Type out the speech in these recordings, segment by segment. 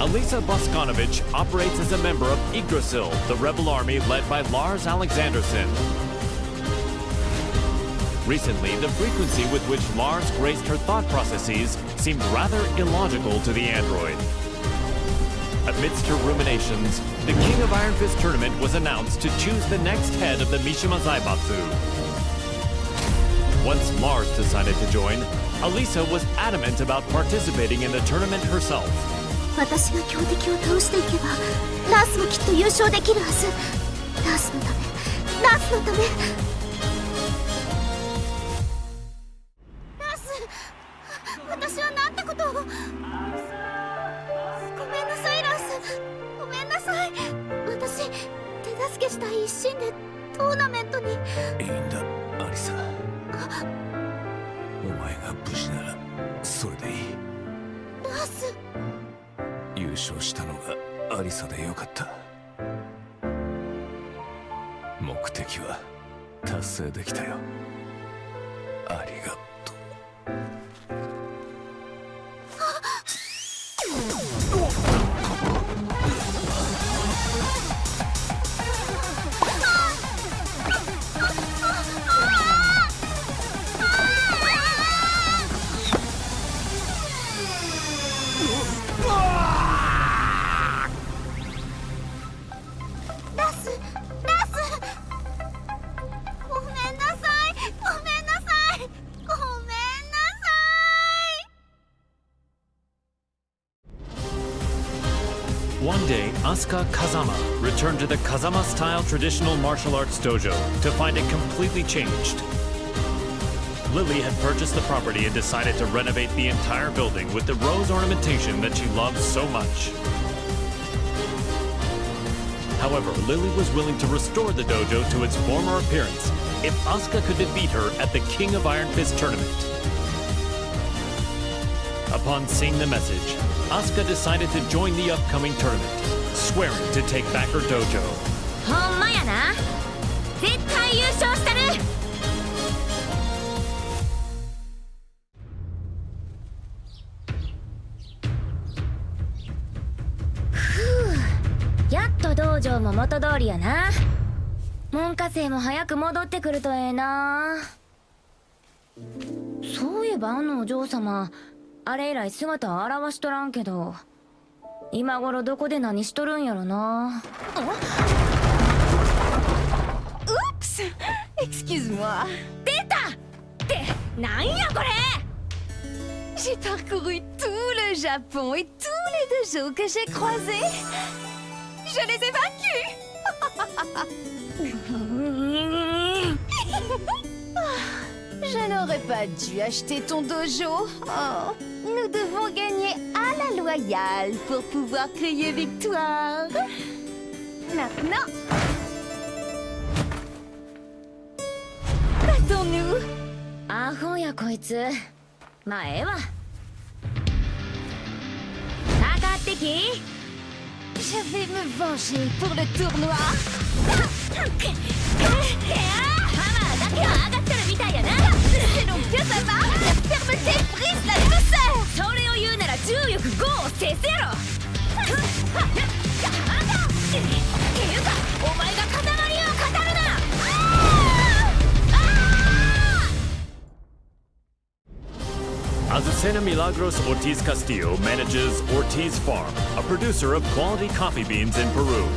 Alisa Boskanovich operates as a member of Yggdrasil, the rebel army led by Lars Alexanderson. Recently, the frequency with which Lars graced her thought processes seemed rather illogical to the android. Amidst her ruminations, the King of Iron Fist tournament was announced to choose the next head of the Mishima Zaibatsu. Once Lars decided to join, Alisa was adamant about participating in the tournament herself. 私が強敵を倒していけばラースもきっと優勝できるはず。ラースのため、ラースのため。ラース、私はなんてことを。ごめんなさいラース、ごめんなさい。私手助けしたい一心でトーナメントに。いいんだアリサ、お前が無事ならそれでいい。ラース、優勝したのがアリサでよかった。目的は達成できたよ。ありがとう。One day, Asuka Kazama returned to the Kazama-style traditional martial arts dojo to find it completely changed. Lily had purchased the property and decided to renovate the entire building with the rose ornamentation that she loved so much. However, Lily was willing to restore the dojo to its former appearance if Asuka could defeat her at the King of Iron Fist tournament. Upon seeing the message, Asuka decided to join the upcoming tournament, swearing to take back her dojo. ほんまやな。絶対優勝したる。ふう、やっと道場も元通りやな。門下生も早く戻ってくるとええな。そういえばあのお嬢様、あれ以来姿を現しとらんけど、今頃どこで何しとるんやろな。Oups! Excuse-moi. 出たってなんやこれ。 J'ai parcouru tout le Japon et tous les dojos que j'ai croisés. Je les ai vaincus. Je n'aurais pas dû acheter ton dojo. Oh, nous devons gagner à la loyale pour pouvoir crier victoire. Maintenant, battons-nous. アホやこいつ。まあええわ。かかってき。 Je vais me venger pour le tournoi. ハマーだけは上がってるみたいやな。 C'est donc que ça va. La fermeté brise la douceur. それを言うなら重力5を制すやろ。っていうかお前が塊を語るな。Azucena Milagros Ortiz Castillo manages Ortiz Farm, a producer of quality coffee beans in Peru.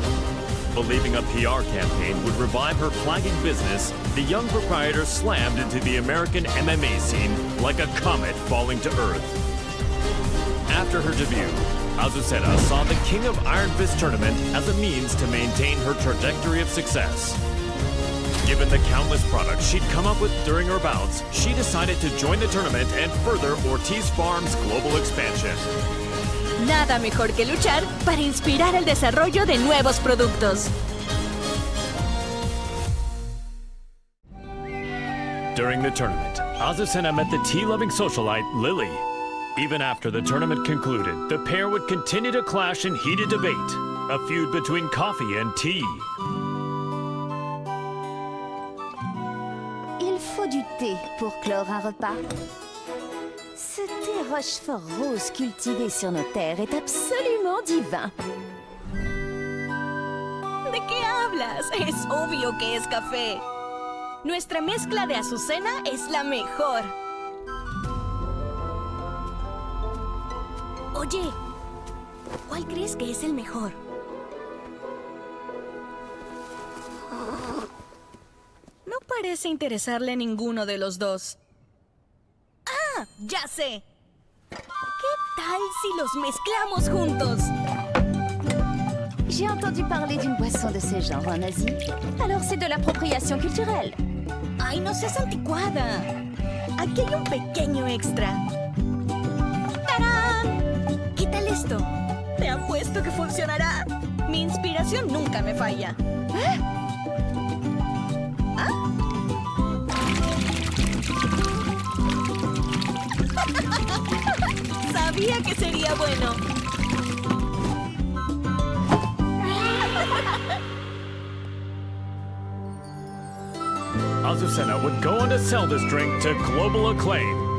Believing a PR campaign would revive her flagging business, the young proprietor slammed into the American MMA scene like a comet falling to Earth. After her debut, Azucena saw the King of Iron Fist tournament as a means to maintain her trajectory of success. Given the countless products she'd come up with during her bouts, she decided to join the tournament and further Ortiz Farm's global expansion. Nada mejor que luchar para inspirar el desarrollo de nuevos productos. During the tournament, Azucena met the tea-loving socialite Lily. Even after the tournament concluded, the pair would continue to clash in heated debate, a feud between coffee and tea. Il faut du thé pour clore un repas. Ce thé rochefort rose cultivé sur nos terres est absolument divin. ¿De qué hablas? Es obvio que es café. Nuestra mezcla de azucena es la mejor. Oye, ¿cuál crees que es el mejor? No parece interesarle ninguno de los dos. ¡Ah! ¡Ya sé! ¿Qué tal si los mezclamos juntos? J'ai entendu parler d'une boisson de ce genre en Asie. Alors c'est de l'appropriation culturelle. ¡Ay, no seas anticuada! Aquí hay un pequeño extra. ¡Tarán! ¿Qué tal esto? Te apuesto que funcionará. Mi inspiración nunca me falla. Sabía que sería bueno. Azucena would go on to sell this drink to global acclaim.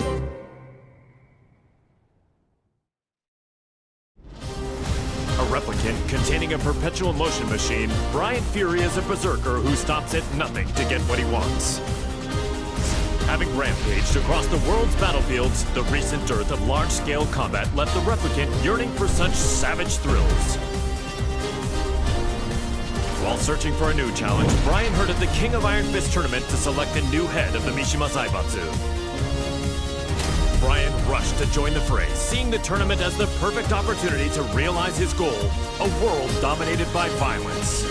A replicant containing a perpetual motion machine, Brian Fury is a berserker who stops at nothing to get what he wants. Having rampaged across the world's battlefields, the recent dearth of large-scale combat left the replicant yearning for such savage thrills. While searching for a new challenge, Brian heard of the King of Iron Fist tournament to select a new head of the Mishima Zaibatsu. Brian rushed to join the fray, seeing the tournament as the perfect opportunity to realize his goal, a world dominated by violence.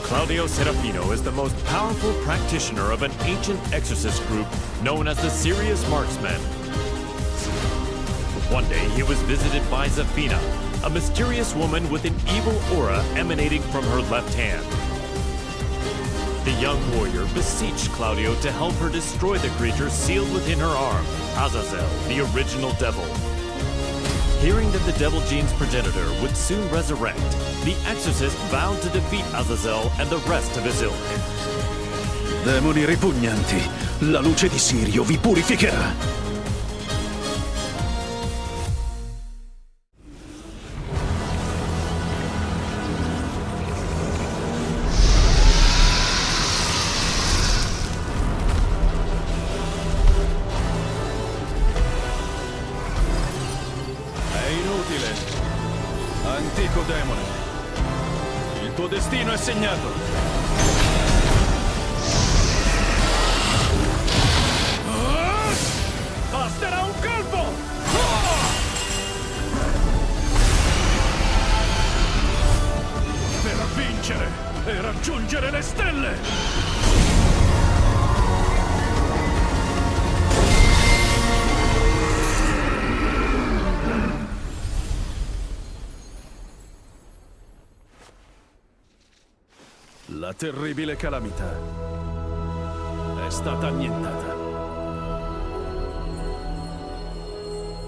Claudio Serafino is the most powerful practitioner of an ancient exorcist group known as the Serious Marksmen. One day he was visited by Zafina, a mysterious woman with an evil aura emanating from her left hand. The young warrior beseeched Claudio to help her destroy the creature sealed within her arm, Azazel, the original devil. Hearing that the Devil Gene's progenitor would soon resurrect, the exorcist vowed to defeat Azazel and the rest of his ilk. Demoni ripugnanti, la luce di Sirio vi purificherà. Antico demone, il tuo destino è segnato. Basterà un colpo! Per vincere e raggiungere le stelle! La terribile calamità è stata annientata.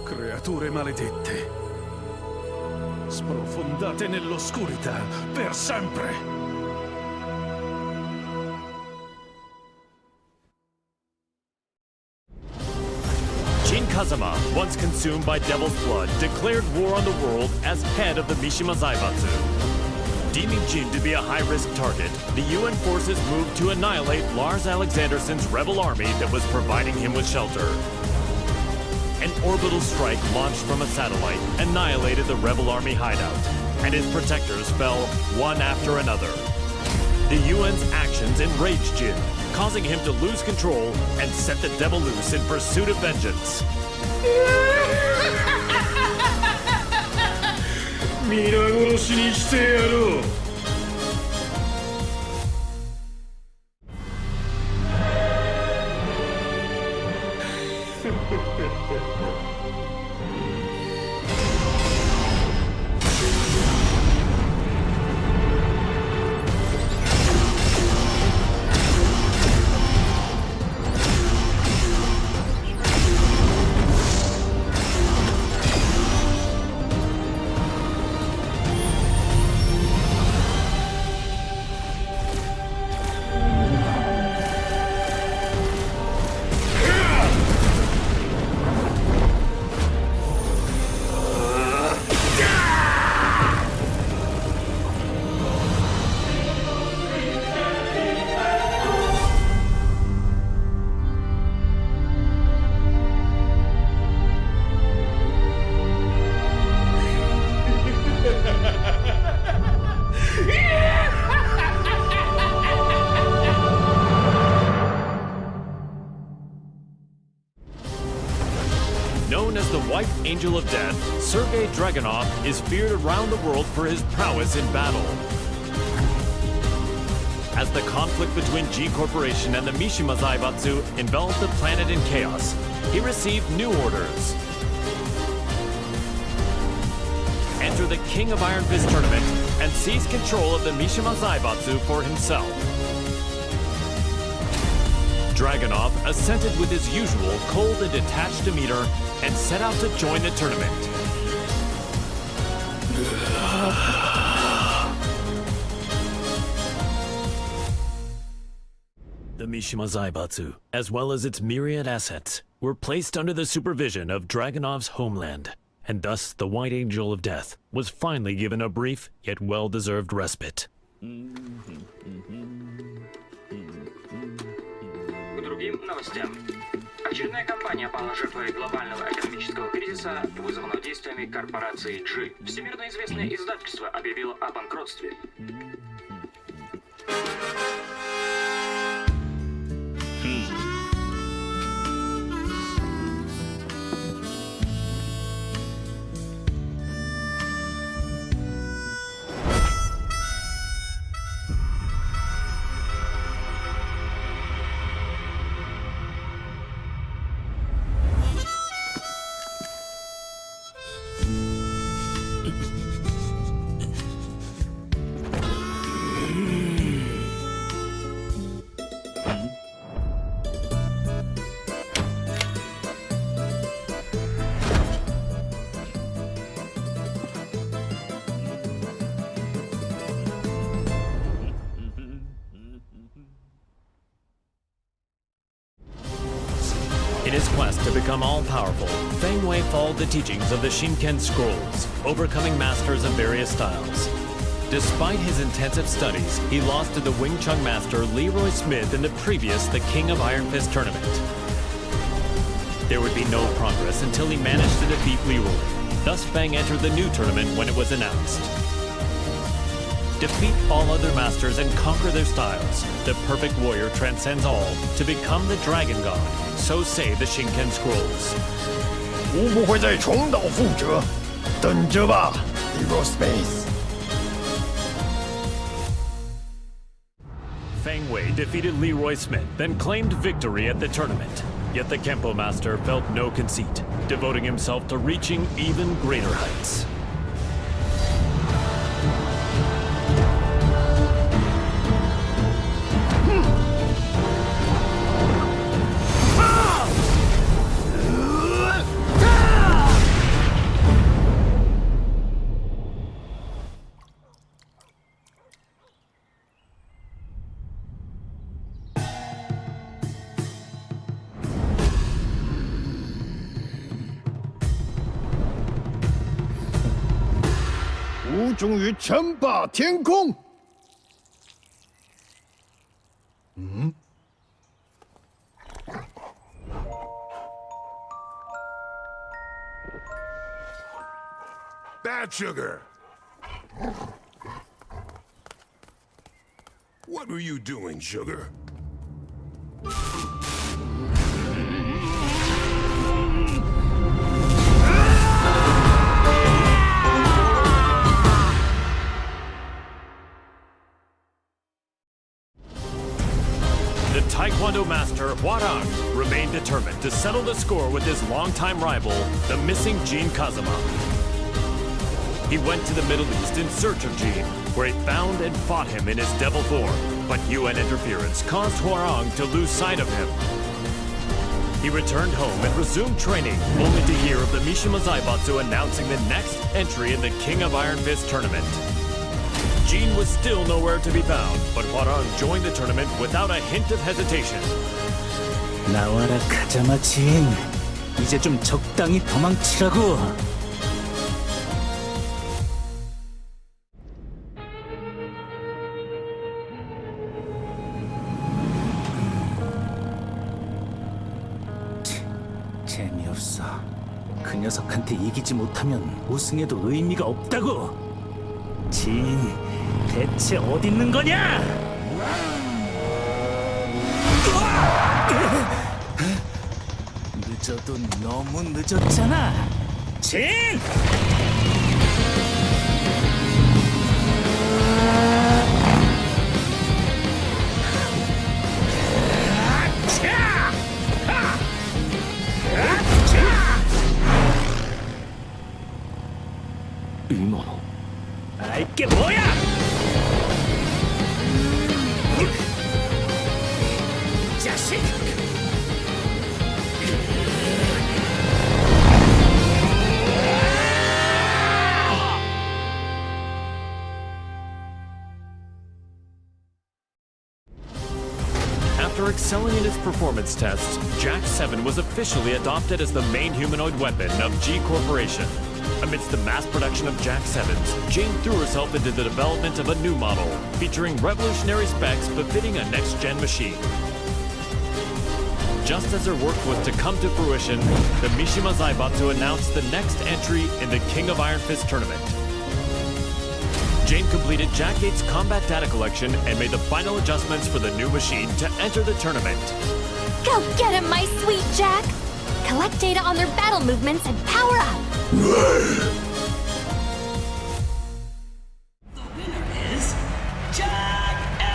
Creature maledette, sprofondate nell'oscurità per sempre. Jin Kazama, once consumed by devil's blood, declared war on the world as head of the Mishima Zaibatsu. Deeming Jin to be a high-risk target, the UN forces moved to annihilate Lars Alexandersson's rebel army that was providing him with shelter. An orbital strike launched from a satellite annihilated the rebel army hideout, and his protectors fell one after another. The UN's actions enraged Jin, causing him to lose control and set the devil loose in pursuit of vengeance. 皆殺しにしてやろう。Known as the White Angel of Death, Sergei Dragunov is feared around the world for his prowess in battle. As the conflict between G Corporation and the Mishima Zaibatsu enveloped the planet in chaos, he received new orders. Enter the King of Iron Fist tournament and seize control of the Mishima Zaibatsu for himself. Dragunov assented with his usual cold and detached demeanor and set out to join the tournament. The Mishima Zaibatsu, as well as its myriad assets, were placed under the supervision of Dragunov's homeland, and thus the White Angel of Death was finally given a brief yet well-deserved respite. К другим новостям. Очередная компания пала жертвой глобального экономического кризиса, вызванного действиями корпорации G. Всемирно известное издательство объявило о банкротстве. In his quest to become all-powerful, Feng Wei followed the teachings of the Shinken Scrolls, overcoming masters of various styles. Despite his intensive studies, he lost to the Wing Chun master Leroy Smith in the previous The King of Iron Fist tournament. There would be no progress until he managed to defeat Leroy. Thus Feng entered the new tournament when it was announced. Defeat all other masters and conquer their styles. The perfect warrior transcends all to become the Dragon God. So say the Shinken Scrolls. 无不会再重蹈覆辙，等着吧 ，Leroy Smith。 Feng Wei defeated Leroy Smith, then claimed victory at the tournament. Yet the Kempo master felt no conceit, devoting himself to reaching even greater heights. 主终于称霸天空。Bad sugar. What were you doing, sugar? The Taekwondo master, Hwarang, remained determined to settle the score with his longtime rival, the missing Jin Kazama. He went to the Middle East in search of Jin, where he found and fought him in his devil form, but UN interference caused Hwarang to lose sight of him. He returned home and resumed training, only to hear of the Mishima Zaibatsu announcing the next entry in the King of Iron Fist tournament. Jin was still nowhere to be found, but Hwarang joined the tournament without a hint of hesitation. 나와라 가자마 진. 이제 좀 적당히 도망치라고. 재미없어. 그 녀석한테 이기지 못하면 우승해도 의미가 없다고. 진, 대체 어디 있는 거냐? 늦어도 너무 늦었잖아. 진! 아, 이게 뭐야? 자식! After excelling in his performance tests, Jack 7 was officially adopted as the main humanoid weapon of G Corporation. Amidst the mass production of Jack 7s, Jane threw herself into the development of a new model, featuring revolutionary specs befitting a next-gen machine. Just as her work was to come to fruition, the Mishima Zaibatsu announced the next entry in the King of Iron Fist tournament. Jane completed Jack 8's combat data collection and made the final adjustments for the new machine to enter the tournament. Go get him, my sweet Jack! Collect data on their battle movements and power up! The winner is Jack 8!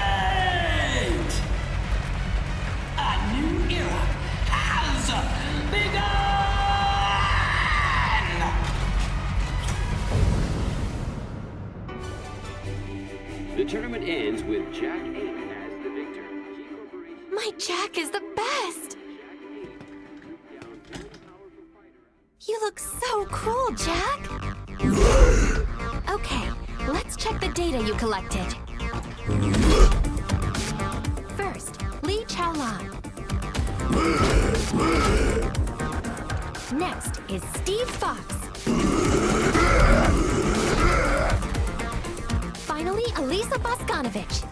A new era has begun! The tournament ends with Jack 8 as the victor. My Jack is the best! You look so cool, Jack! Okay, let's check the data you collected. First, Li Chaolan. Next is Steve Fox. Finally, Elisa Boskanovich.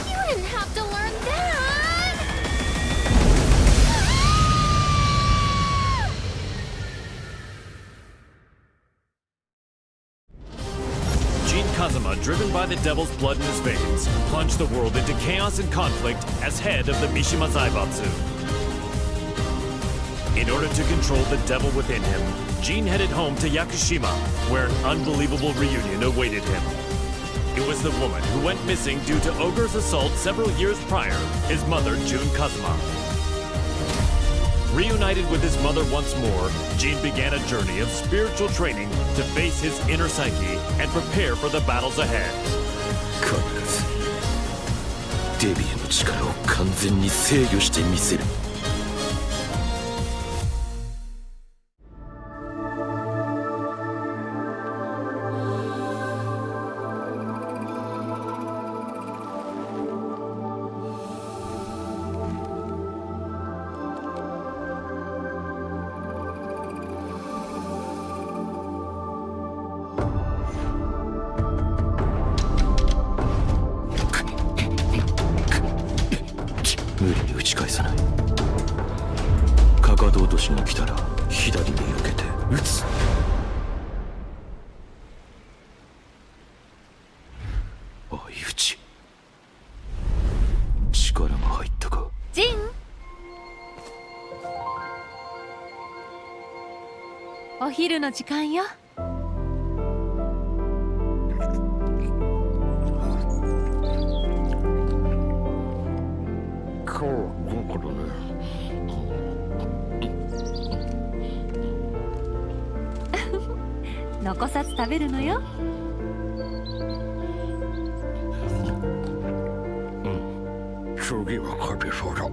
You didn't have to learn that! Jin Kazama, driven by the devil's blood in his veins, plunged the world into chaos and conflict as head of the Mishima Zaibatsu. In order to control the devil within him, Jin headed home to Yakushima, where an unbelievable reunion awaited him. It was the woman who went missing due to Ogre's assault several years prior, his mother, Jun Kazama. Reunited with his mother once more, Jin began a journey of spiritual training to face his inner psyche and prepare for the battles ahead. 必ずデビューの力を完全に制御してみせる。無理に打ち返さない。かかと落としが来たら左に避けて打つ。相打ち。力が入ったか。ジン、お昼の時間よ。残さず食べるのよ。次は勝てそうだ。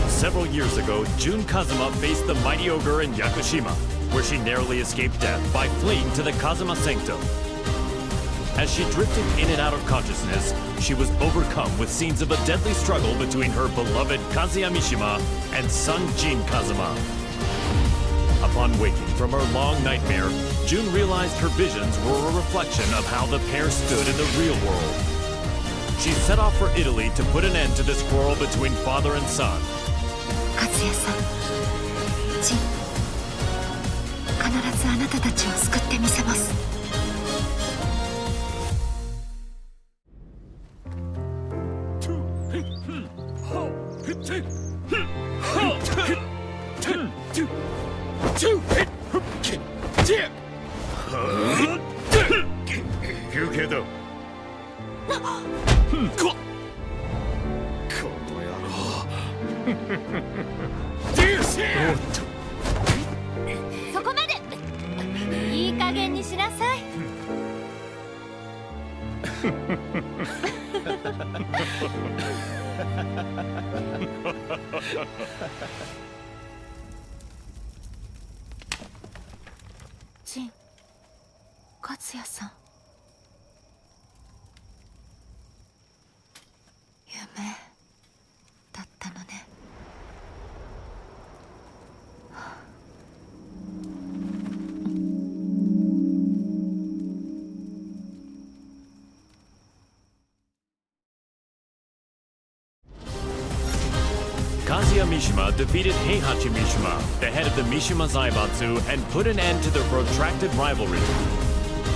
Several years ago, Jun Kazuma faced the mighty ogre in Yakushima, where she narrowly escaped death by fleeing to the Kazuma Sanctum. As she drifted in and out of consciousness, she was overcome with scenes of a deadly struggle between her beloved Kazuya Mishima and son Jin Kazuma. Upon waking from her long nightmare, Jun realized her visions were a reflection of how the pair stood in the real world. She set off for Italy to put an end to this quarrel between father and son. 和也さん、ジン、必ずあなたたちを救ってみせます。休憩だ。そこまで。いい加減にしなさい。ジン、和也さん。夢だったのね。Kazuya Mishima defeated Heihachi Mishima, the head of the Mishima Zaibatsu, and put an end to their protracted rivalry.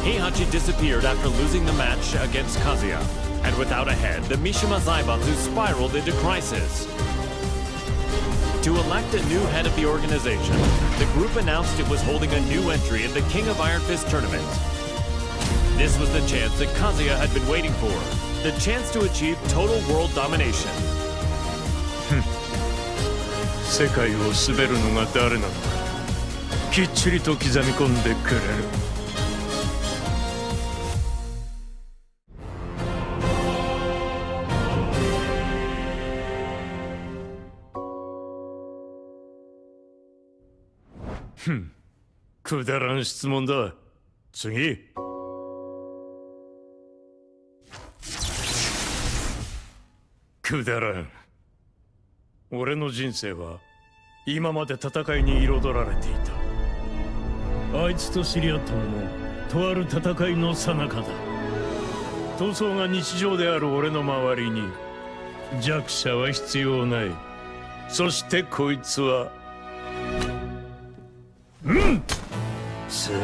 Heihachi disappeared after losing the match against Kazuya, and without a head, the Mishima Zaibatsu spiraled into crisis. To elect a new head of the organization, the group announced it was holding a new entry in the King of Iron Fist tournament. This was the chance that Kazuya had been waiting for, the chance to achieve total world domination. 世界を滑るのが誰なのかきっちりと刻み込んでくれる。くだらん質問だ。次。くだらん。俺の人生は今まで戦いに彩られていた。あいつと知り合ったのもとある戦いの最中だ。闘争が日常である俺の周りに弱者は必要ない。そしてこいつは強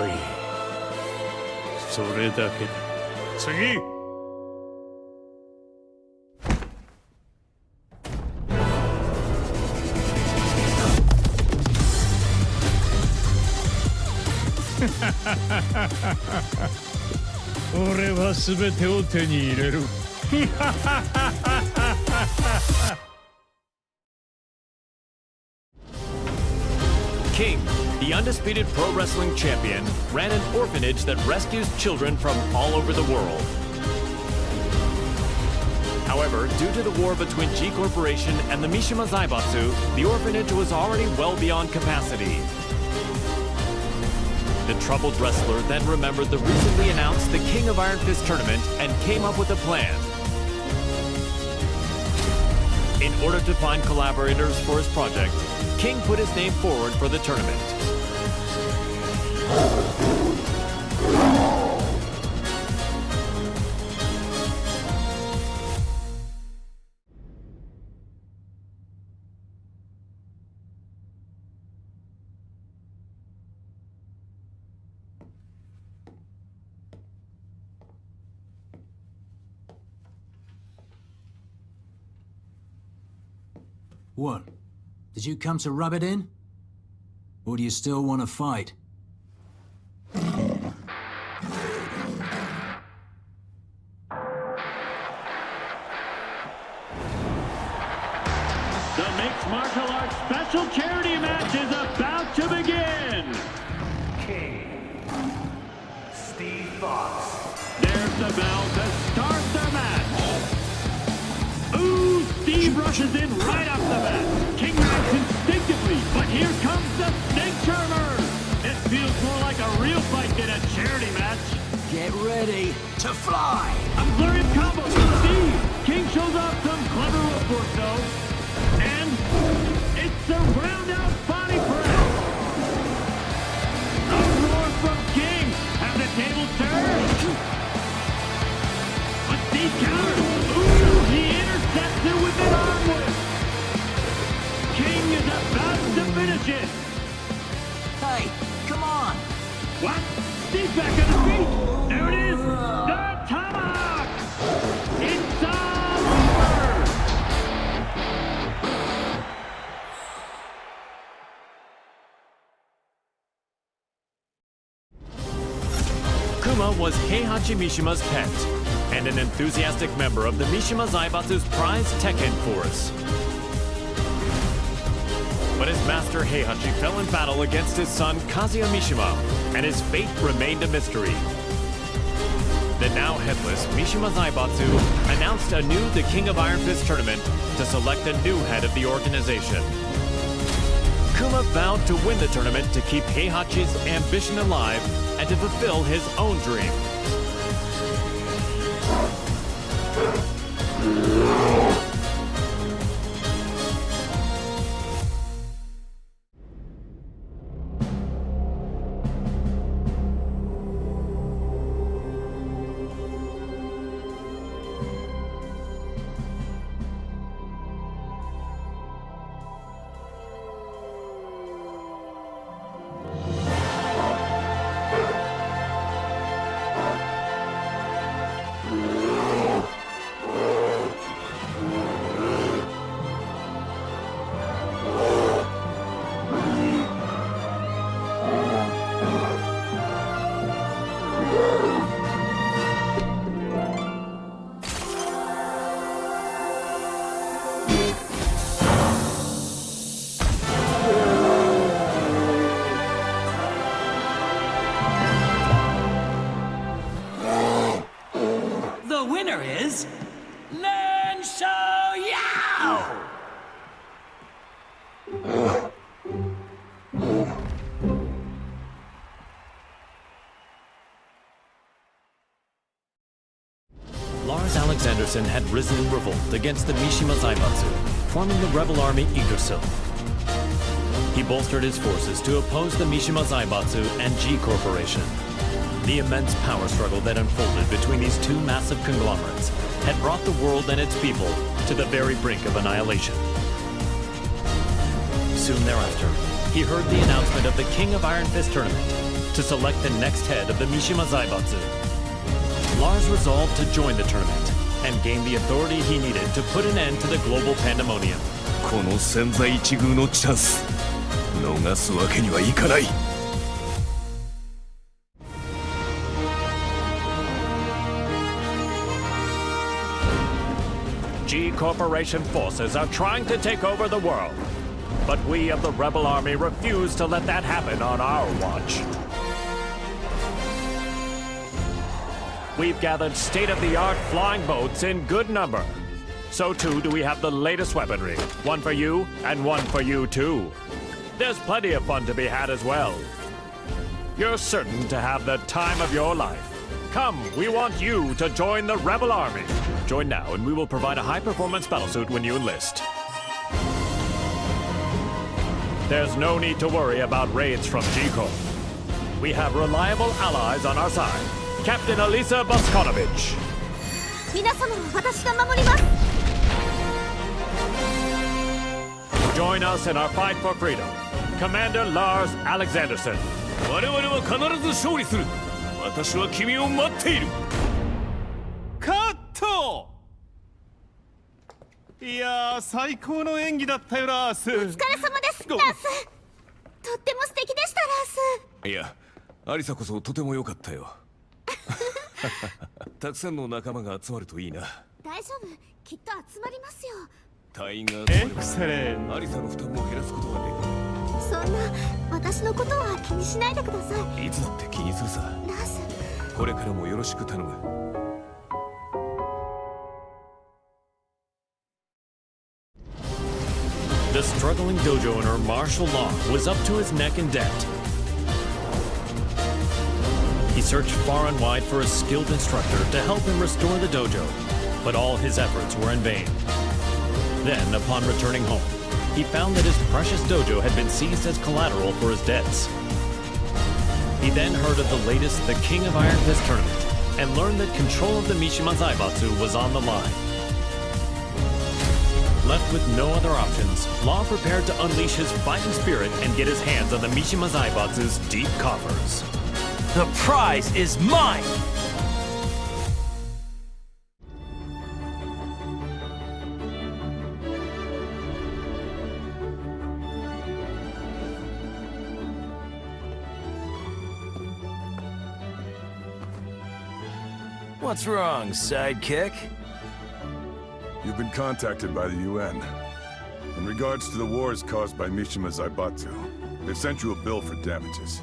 い。それだけだ。次。俺は全てを手に入れる。King, the undisputed pro wrestling champion, ran an orphanage that rescues children from all over the world. However, due to the war between G Corporation and the Mishima Zaibatsu, the orphanage was already well beyond capacity. The troubled wrestler then remembered the recently announced the King of Iron Fist tournament and came up with a plan. In order to find collaborators for his project, King put his name forward for the tournament. What? Did you come to rub it in? Or do you still want to fight? The mixed martial arts special charity match is about to begin! King. Steve Fox. There's the bell to start the match! Ooh, Steve rushes in right off the bat. King reacts instinctively, but here comes the snake charmer! It feels more like a real fight than a charity match. Get ready to fly! A flurry of combos from Steve! King shows off some clever footwork though. And it's a round-out body press! A roar from King! Have the table turned! But Steve counters! Ooh, he intercepts it with an arm whip! King is about to finish it! Hey, come on! What? Steve back on his feet! There it is! The tomahawk! It's all over! Kuma was Heihachi Mishima's pet, and an enthusiastic member of the Mishima Zaibatsu's prized Tekken force. But his master Heihachi fell in battle against his son Kazuya Mishima, and his fate remained a mystery. The now headless Mishima Zaibatsu announced anew the King of Iron Fist tournament to select a new head of the organization. Kuma vowed to win the tournament to keep Heihachi's ambition alive and to fulfill his own dream. Anderson had risen in revolt against the Mishima Zaibatsu, forming the rebel army Yggdrasil. He bolstered his forces to oppose the Mishima Zaibatsu and G Corporation. The immense power struggle that unfolded between these two massive conglomerates had brought the world and its people to the very brink of annihilation. Soon thereafter, he heard the announcement of the King of Iron Fist tournament to select the next head of the Mishima Zaibatsu. Lars resolved to join the tournament and gain the authority he needed to put an end to the global pandemonium. この千載一遇のチャンス、逃すわけにはいかない。G Corporation forces are trying to take over the world, but we of the Rebel Army refuse to let that happen on our watch. We've gathered state-of-the-art flying boats in good number. So too do we have the latest weaponry. One for you, and one for you too. There's plenty of fun to be had as well. You're certain to have the time of your life. Come, we want you to join the Rebel Army. Join now and we will provide a high-performance battlesuit when you enlist. There's no need to worry about raids from Jiko. We have reliable allies on our side. Captain Elisa Boskonovich. 皆様は私が守ります。 Join us in our fight for freedom. Commander Lars Alexanderson. 我々は必ず勝利する。私は君を待っている。カット。いやー、最高の演技だったよ、ラース。お疲れ様です、ラース。とっても素敵でした、ラース。いや、アリサこそとても良かったよ。たくさんの仲間が集まるといいな。大丈夫、きっと集まりますよ。隊員が集まればアリサの負担も減らすことができる。そんな私のことは気にしないでください。いつだって気にするさ。ラース、これからもよろしく頼む。The struggling dojo owner, Marshall Law, was up to his neck in debt. He searched far and wide for a skilled instructor to help him restore the dojo, but all his efforts were in vain. Then, upon returning home, he found that his precious dojo had been seized as collateral for his debts. He then heard of the latest The King of Iron Fist tournament and learned that control of the Mishima Zaibatsu was on the line. Left with no other options, Law prepared to unleash his fighting spirit and get his hands on the Mishima Zaibatsu's deep coffers. The prize is mine! What's wrong, sidekick? You've been contacted by the UN. In regards to the wars caused by Mishima Zaibatsu, they've sent you a bill for damages.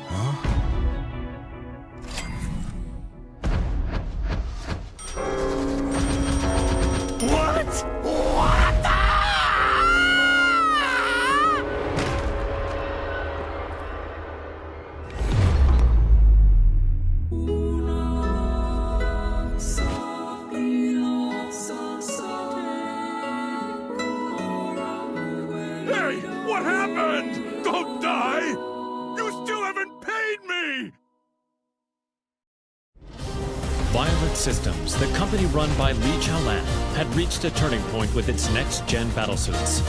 Huh? What? What the? Hey! What happened? Don't die! You still haven't paid me! Violet Systems, the company run by Li Chaolan, had reached a turning point with its next-gen battlesuits.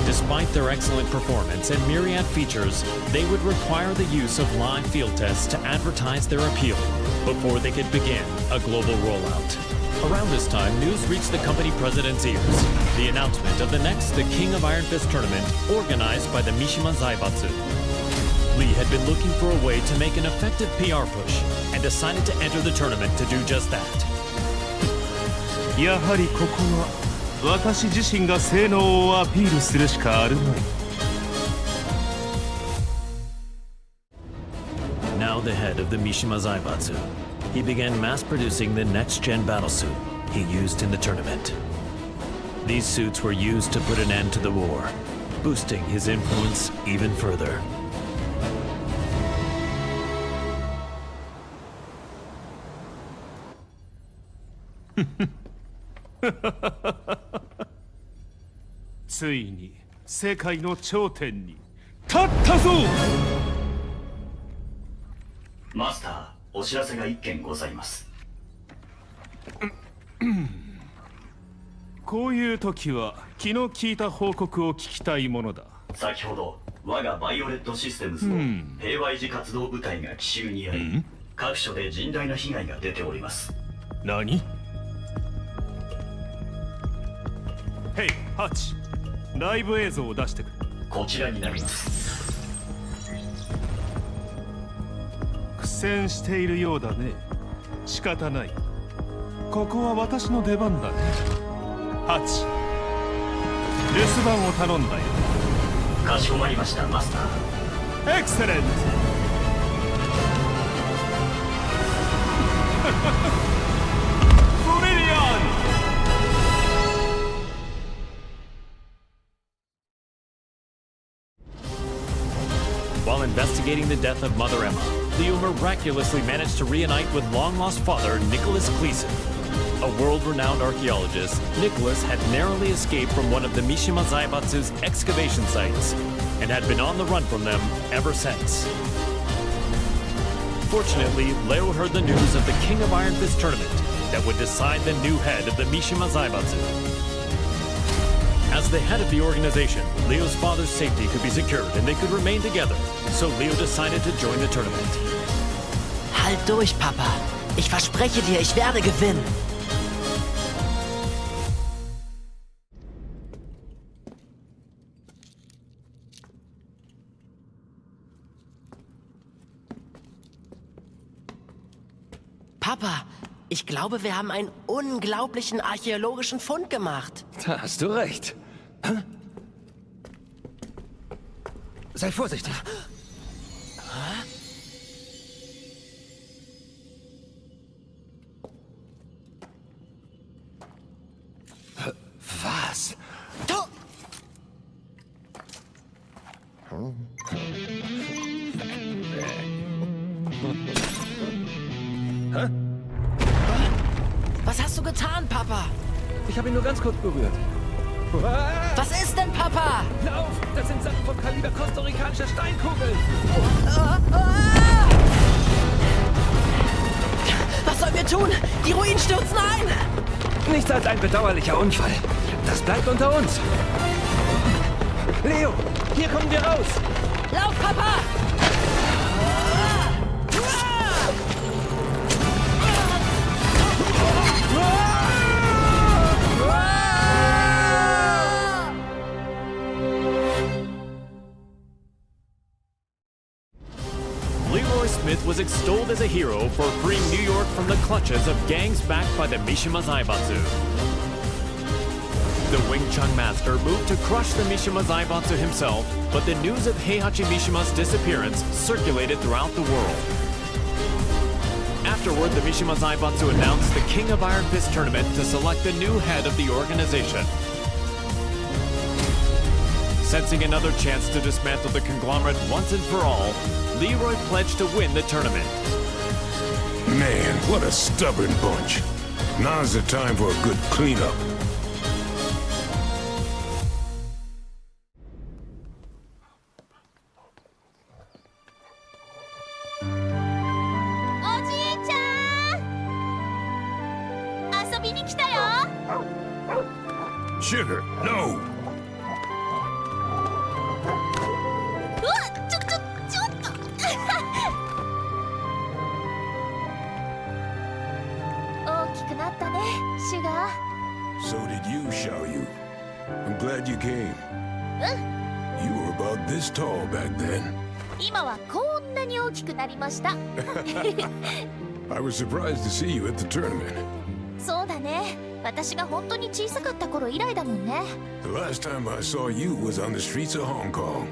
Despite their excellent performance and myriad features, they would require the use of live field tests to advertise their appeal before they could begin a global rollout. Around this time, news reached the company president's ears. The announcement of the next The King of Iron Fist tournament organized by the Mishima Zaibatsu. Lee had been looking for a way to make an effective PR push and decided to enter the tournament to do just that. やはりここは私自身が性能をアピールするしかあるまい。Now the head of the Mishima Zaibatsu, he began mass-producing the next-gen battlesuit he used in the tournament. These suits were used to put an end to the war, boosting his influence even further. ついに世界の頂点に立ったぞ。マスター、お知らせが一件ございます。こういう時は気の利いた報告を聞きたいものだ。先ほど我がバイオレットシステムズの平和維持活動部隊が奇襲に遭い、各所で甚大な被害が出ております。何？ヘイ、ハッチ、ライブ映像を出してくれ。こちらになります。苦戦しているようだね。仕方ない。ここは私の出番だね。ハッチ、留守番を頼んだよ。かしこまりました、マスター。エクセレント。ブリリアン。 While investigating the death of Mother Emma, Leo miraculously managed to reunite with long-lost father Nicholas Gleason. a world-renowned archaeologist, Nicholas had narrowly escaped from one of the Mishima Zaibatsu's excavation sites and had been on the run from them ever since. Fortunately, Leo heard the news of the King of Iron Fist tournament that would decide the new head of the Mishima Zaibatsu. As the head of the organization, Leo's father's safety could be secured and they could remain together, so Leo decided to join the tournament. Halt durch, Papa. Ich verspreche dir, ich werde gewinnen. Papa, ich glaube, wir haben einen unglaublichen archäologischen Fund gemacht. Da hast du recht. Sei vorsichtig. Was? Hä? Was hast du getan, Papa? Ich habe ihn nur ganz kurz berührt. Was ist denn, Papa? Lauf! Das sind Sachen vom Kaliber kostarikanischer Steinkugeln! Was sollen wir tun? Die Ruinen stürzen ein! Nichts als ein bedauerlicher Unfall. Das bleibt unter uns. Leo, hier kommen wir raus! Lauf, Papa! Leroy Smith was extolled as a hero for freeing New York from the clutches of gangs backed by the Mishima Zaibatsu. The Wing Chun master moved to crush the Mishima Zaibatsu himself, but the news of Heihachi Mishima's disappearance circulated throughout the world. Afterward, the Mishima Zaibatsu announced the King of Iron Fist tournament to select the new head of the organization. Sensing another chance to dismantle the conglomerate once and for all, Leroy pledged to win the tournament. Man, what a stubborn bunch. Now's the time for a good cleanup. Sugar, no! So did you, Xiaoyu. I'm glad you came. You were about this tall back then. I was surprised to see you at the tournament. The last time I saw you was on the streets of Hong Kong.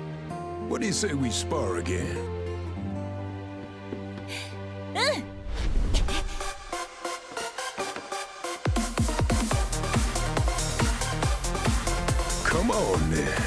What do you say we spar again? Come on, then.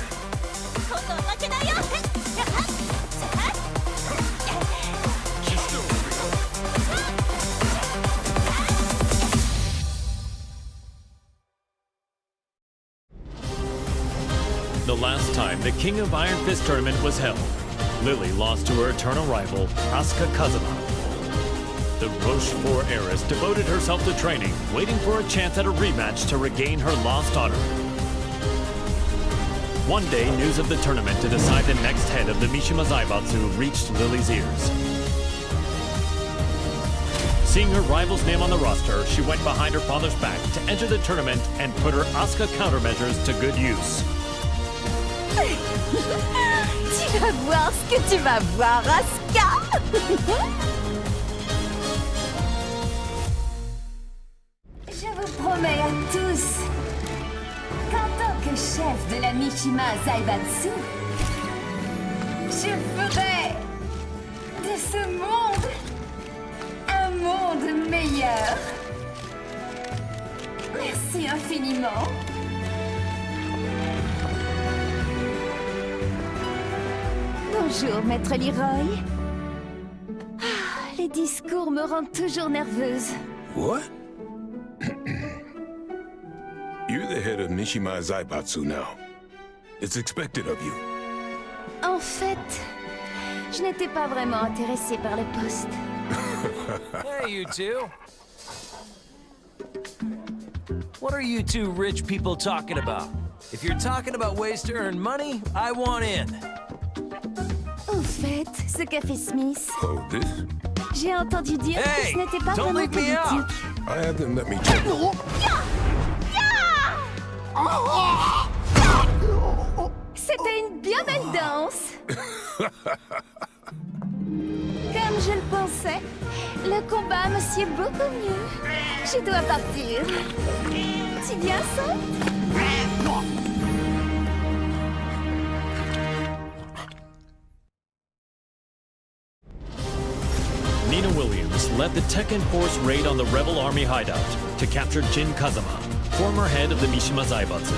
The last time the King of Iron Fist tournament was held, Lily lost to her eternal rival, Asuka Kazama. The Rochefort heiress devoted herself to training, waiting for a chance at a rematch to regain her lost honor. One day, news of the tournament to decide the next head of the Mishima Zaibatsu reached Lily's ears. Seeing her rival's name on the roster, she went behind her father's back to enter the tournament and put her Asuka countermeasures to good use. Tu vas voir ce que tu vas voir, Asuka. Je vous promets à tous qu'en tant que chef de la Mishima Zaibatsu, je ferai de ce monde un monde meilleur. Merci infiniment. Bonjour, Maître Leroy. Les discours me rendent toujours nerveuse. What? You're the head of Mishima Zaibatsu now. It's expected of you. En fait, je n'étais pas vraiment intéressée par le poste. Hey, you two. What are you two rich people talking about? If you're talking about ways to earn money, I want in. En fait, ce café Smith. Oh, this? J'ai entendu dire que ce n'était pas don't vraiment leave me out. politique. I have them let me check. C'était une bien belle danse. Comme je le pensais, le combat me sied beaucoup mieux. Je dois partir. Tu viens, ça? Nina Williams led the Tekken Force raid on the rebel army hideout to capture Jin Kazama, former head of the Mishima Zaibatsu.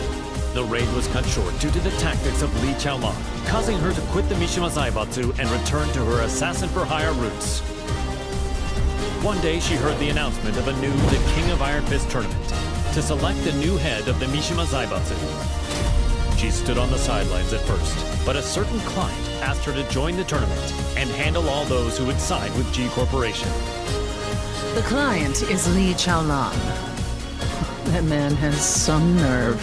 The raid was cut short due to the tactics of Li Chaolan, causing her to quit the Mishima Zaibatsu and return to her assassin-for-hire roots. One day she heard the announcement of a new The King of Iron Fist tournament to select the new head of the Mishima Zaibatsu. She stood on the sidelines at first, but a certain client asked her to join the tournament and handle all those who would side with G Corporation. The client is Li Chaolan. That man has some nerve.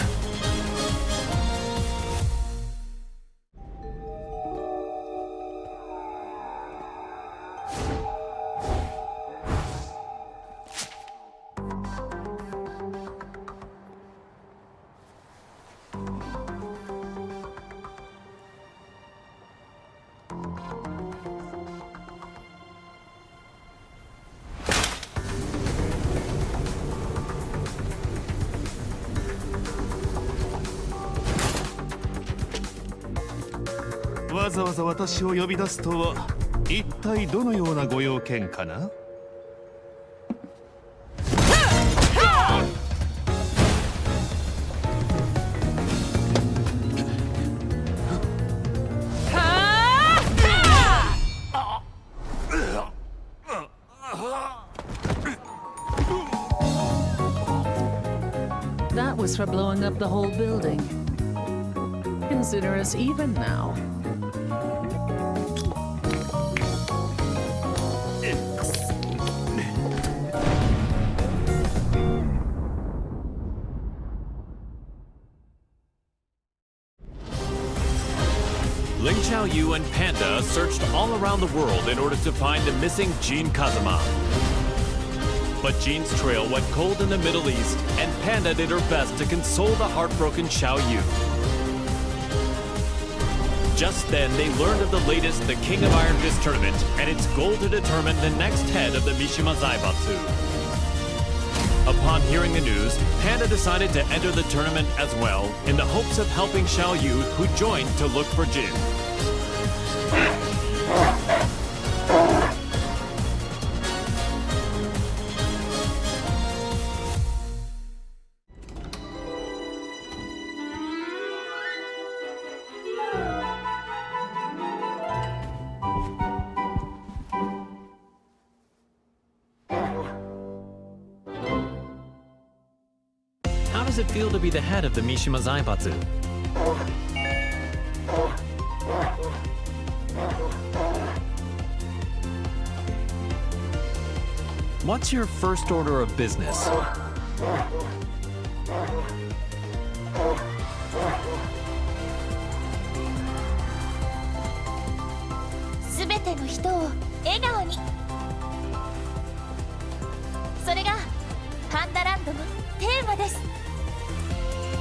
「わざわざ私を呼び出すとは一体どのようなご用件かな?」That was for blowing up the whole building. Consider us even now. Ling Xiaoyu and Panda searched all around the world in order to find the missing Jin Kazama. But Jin's trail went cold in the Middle East, and Panda did her best to console the heartbroken Xiaoyu. Just then, they learned of the latest The King of Iron Fist tournament and its goal to determine the next head of the Mishima Zaibatsu. Upon hearing the news, Panda decided to enter the tournament as well, in the hopes of helping Xiaoyu, who joined to look for Jin. How does it feel to be the head of the Mishima Zaibatsu? What's your first order of business?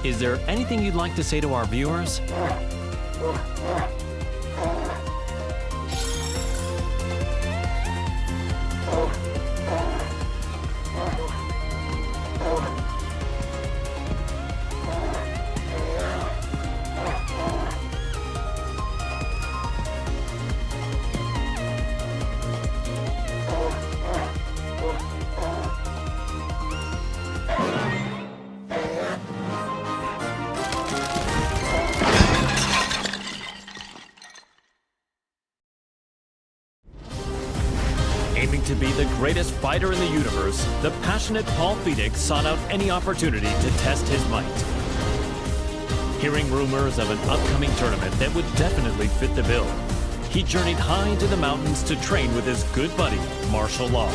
Is there anything you'd like to say to our viewers? Aiming to be the greatest fighter in the universe, the passionate Paul Phoenix sought out any opportunity to test his might. Hearing rumors of an upcoming tournament that would definitely fit the bill, he journeyed high into the mountains to train with his good buddy, Martial Law.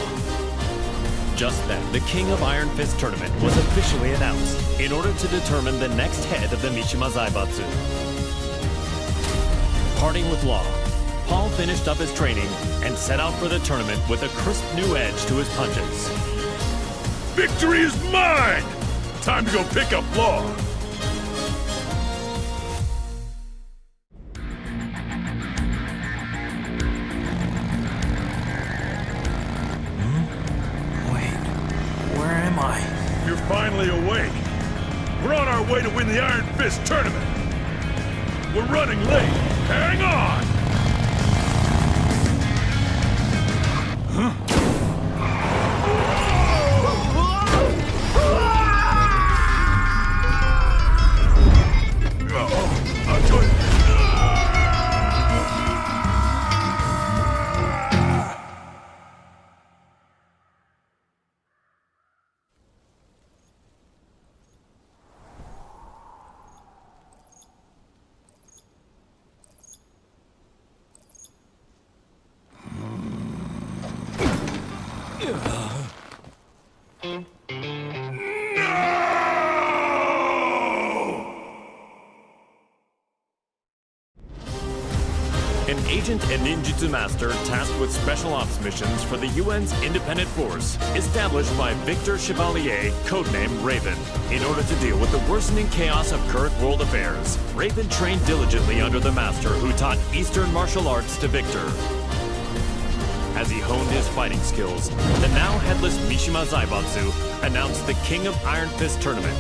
Just then, the King of Iron Fist tournament was officially announced in order to determine the next head of the Mishima Zaibatsu. Parting with Law, Paul finished up his training and set out for the tournament with a crisp new edge to his punches. Victory is mine! Time to go pick up Law. You're finally awake. We're on our way to win the Iron Fist tournament. We're running late. Hang on! Huh? An agent and ninjutsu master tasked with special ops missions for the UN's independent force, established by Victor Chevalier, codenamed Raven. In order to deal with the worsening chaos of current world affairs, Raven trained diligently under the master who taught Eastern martial arts to Victor. As he honed his fighting skills, the now headless Mishima Zaibatsu announced the King of Iron Fist tournament.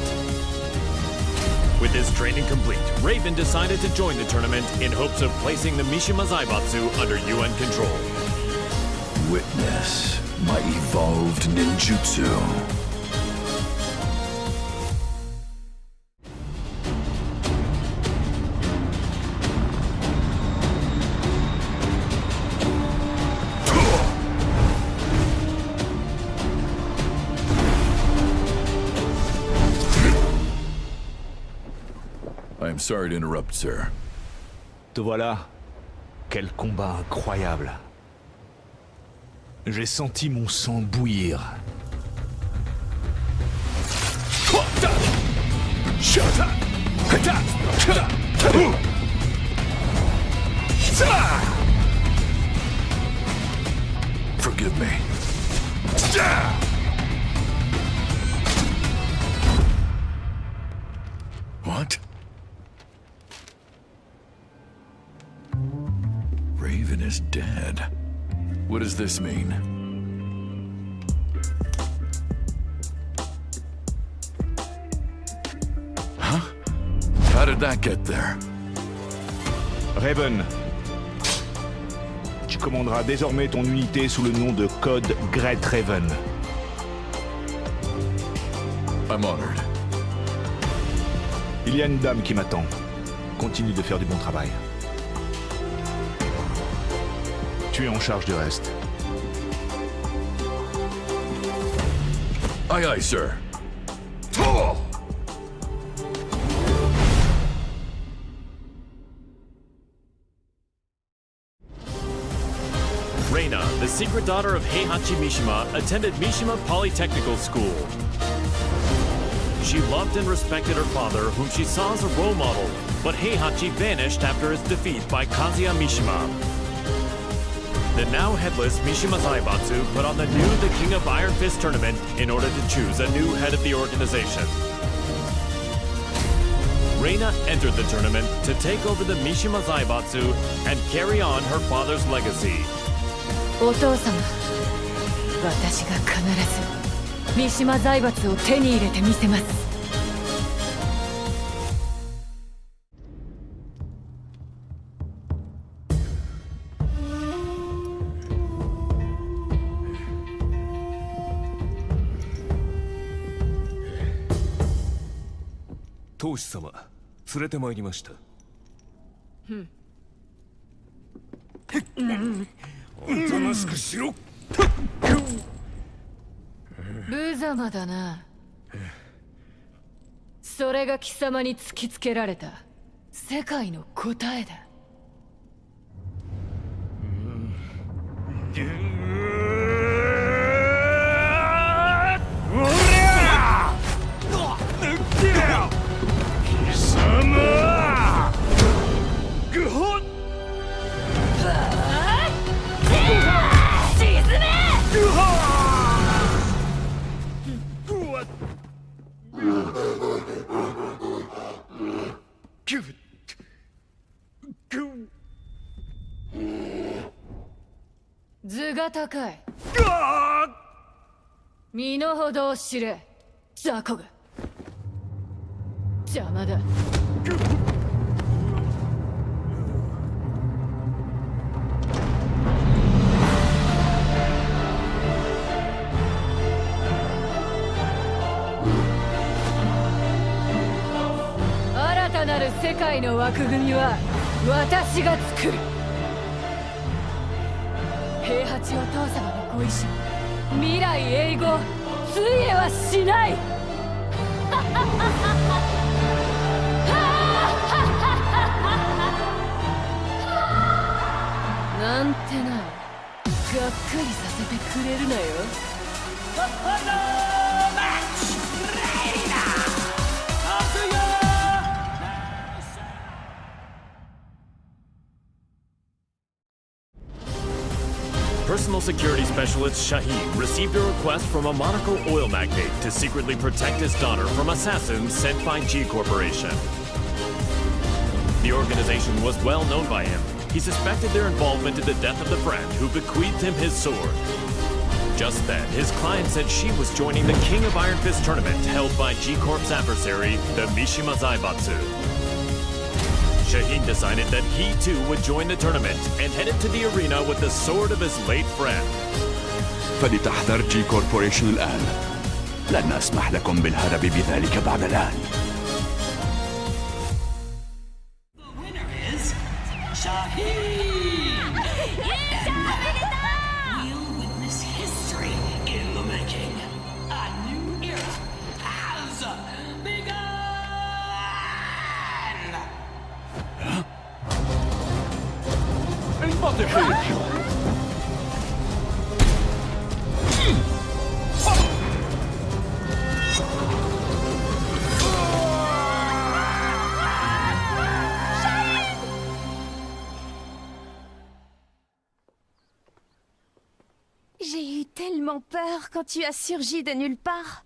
With his training complete, Raven decided to join the tournament in hopes of placing the Mishima Zaibatsu under UN control. Witness my evolved ninjutsu. I'm sorry to interrupt, sir. Te voilà. Quel combat incroyable. J'ai senti mon sang bouillir. Forgive me. What? Raven is dead. What does this mean? Huh? How did that get there? Raven, tu commanderas désormais ton unité sous le nom de code Great Raven. I'm honored. Il y a une dame qui m'attend. Continue de faire du bon travail. Tu es en charge du reste. Aye, aye, sir. Reina, the secret daughter of Heihachi Mishima, attended Mishima Polytechnical School. She loved and respected her father, whom she saw as a role model, but Heihachi vanished after his defeat by Kazuya Mishima. The now headless Mishima Zaibatsu put on the King of Iron Fist tournament in order to choose a new head of the organization. Reina entered the tournament to take over the Mishima Zaibatsu and carry on her father's legacy. お父様、私が必ず三島財閥を手に入れてみせます。当主様、連れてまいりました。おとなしくしろ。無様だな。それが貴様に突きつけられた世界の答えだ。図が高い。身の程を知れ、雑魚が。邪魔だ。新たなる世界の枠組みは私が作る。平八お父様のご意志、未来永劫ついえはしない。なんてな、がっかりさせてくれるなよ。Personal security specialist Shaheen received a request from a Monaco oil magnate to secretly protect his daughter from assassins sent by G Corporation. The organization was well known by him. He suspected their involvement in the death of the friend who bequeathed him his sword. Just then, his client said she was joining the King of Iron Fist tournament held by G Corp's adversary, the Mishima Zaibatsu. Shaheen decided that he too would join the tournament and headed to the arena with the sword of his late friend. فلتحذر جي كوربوريشن الآن. لن أسمح لكم بالهرب بذلك بعد الآن. The winner is Shaheen! We'll witness history in the making. A new era has begun! J'ai eu tellement peur quand tu as surgi de nulle part.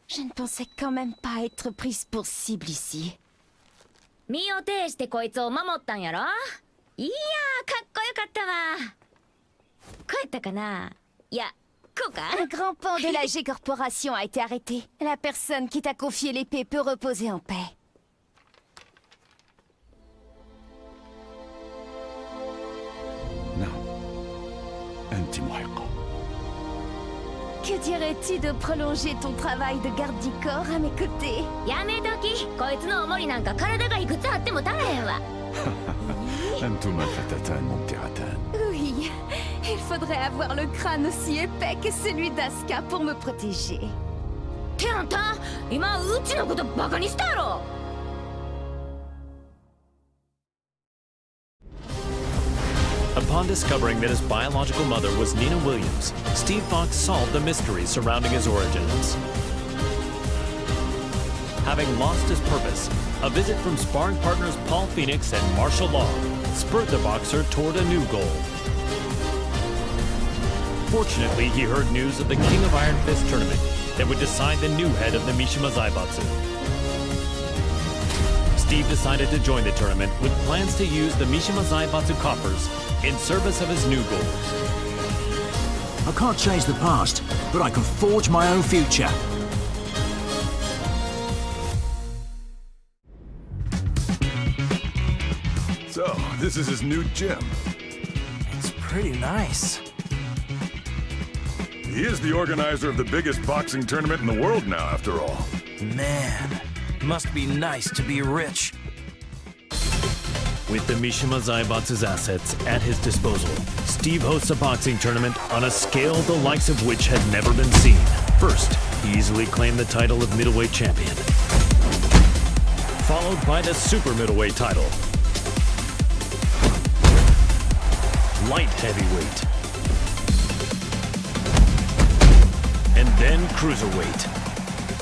Je ne pensais quand même pas être prise pour cible ici. 身を挺してこいつを守ったんやろ。いやー、かっこよかったわ。こうやったかな。いや、こうか。Un grand pan de la G Corporation a été arrêté. La personne qui t'a confié l'épée peut reposer en paix. أنت محقة. Que dirais-tu de prolonger ton travail de garde du corps à mes côtés? やめとき。こいつのおもりなんか体がいくつあっても足らへんわ。أنتما فتاتان ممتعتان. Oui, il faudrait avoir le crâne aussi épais que celui d'Asuka pour me protéger. てあんた、今うちのことバカにしたやろ。Upon discovering that his biological mother was Nina Williams, Steve Fox solved the mystery surrounding his origins. Having lost his purpose, a visit from sparring partners Paul Phoenix and Marshall Law spurred the boxer toward a new goal. Fortunately, he heard news of the King of Iron Fist tournament that would decide the new head of the Mishima Zaibatsu. Steve decided to join the tournament with plans to use the Mishima Zaibatsu coffers in service of his new goal. I can't change the past, but I can forge my own future. So, this is his new gym. It's pretty nice. He is the organizer of the biggest boxing tournament in the world now, after all. Man, must be nice to be rich. With the Mishima Zaibatsu's assets at his disposal, Steve hosts a boxing tournament on a scale the likes of which had never been seen. First, he easily claimed the title of middleweight champion, followed by the super middleweight title, light heavyweight, and then cruiserweight.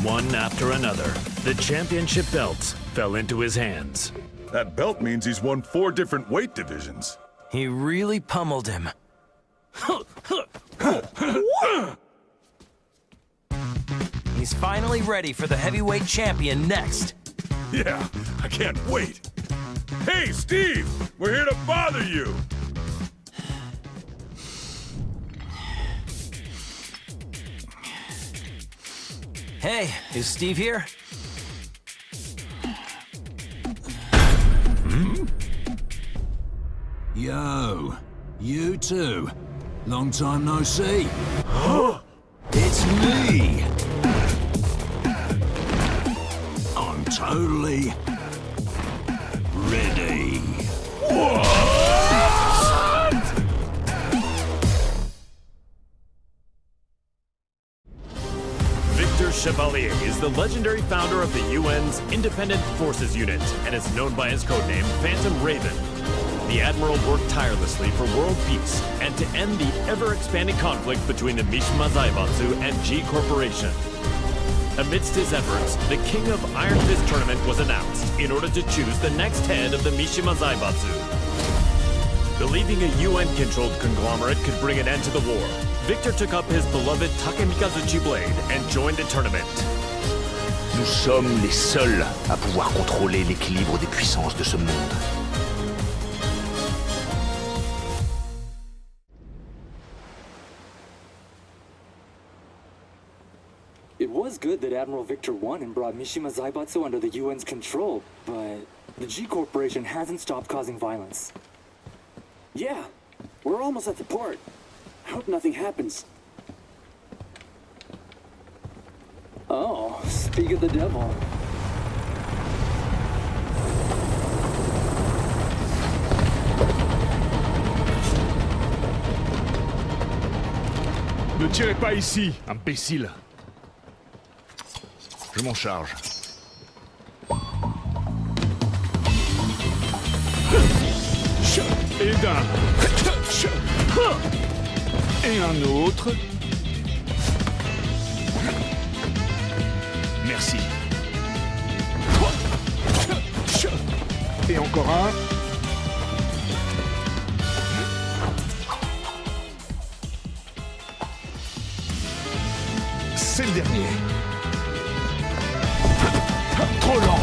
One after another, the championship belts fell into his hands. That belt means he's won 4 different weight divisions. He really pummeled him. He's finally ready for the heavyweight champion next. Yeah, I can't wait. Hey, Steve! We're here to bother you! Hey, is Steve here? Yo, you too. Long time no see. It's me. I'm totally ready. Victor Chevalier is the legendary founder of the UN's Independent Forces Unit and is known by his codename Phantom Raven. The Admiral worked tirelessly for world peace and to end the ever-expanding conflict between the Mishima Zaibatsu and G Corporation. Amidst his efforts, the King of Iron Fist Tournament was announced in order to choose the next head of the Mishima Zaibatsu. Believing a UN-controlled conglomerate could bring an end to the war, Victor took up his beloved Takemikazuchi blade and joined the tournament. Nous sommes les seuls à pouvoir contrôler l'équilibre des puissances de ce monde. It was good that Admiral Victor won and brought Mishima Zaibatsu under the UN's control, but the G Corporation hasn't stopped causing violence. Yeah, we're almost at the port. I hope nothing happens. Oh, speak of the devil. Ne tirez pas ici, imbécile. Je m'en charge. Et d'un. Et un autre. Merci. Et encore un. C'est le dernier. Trop lent.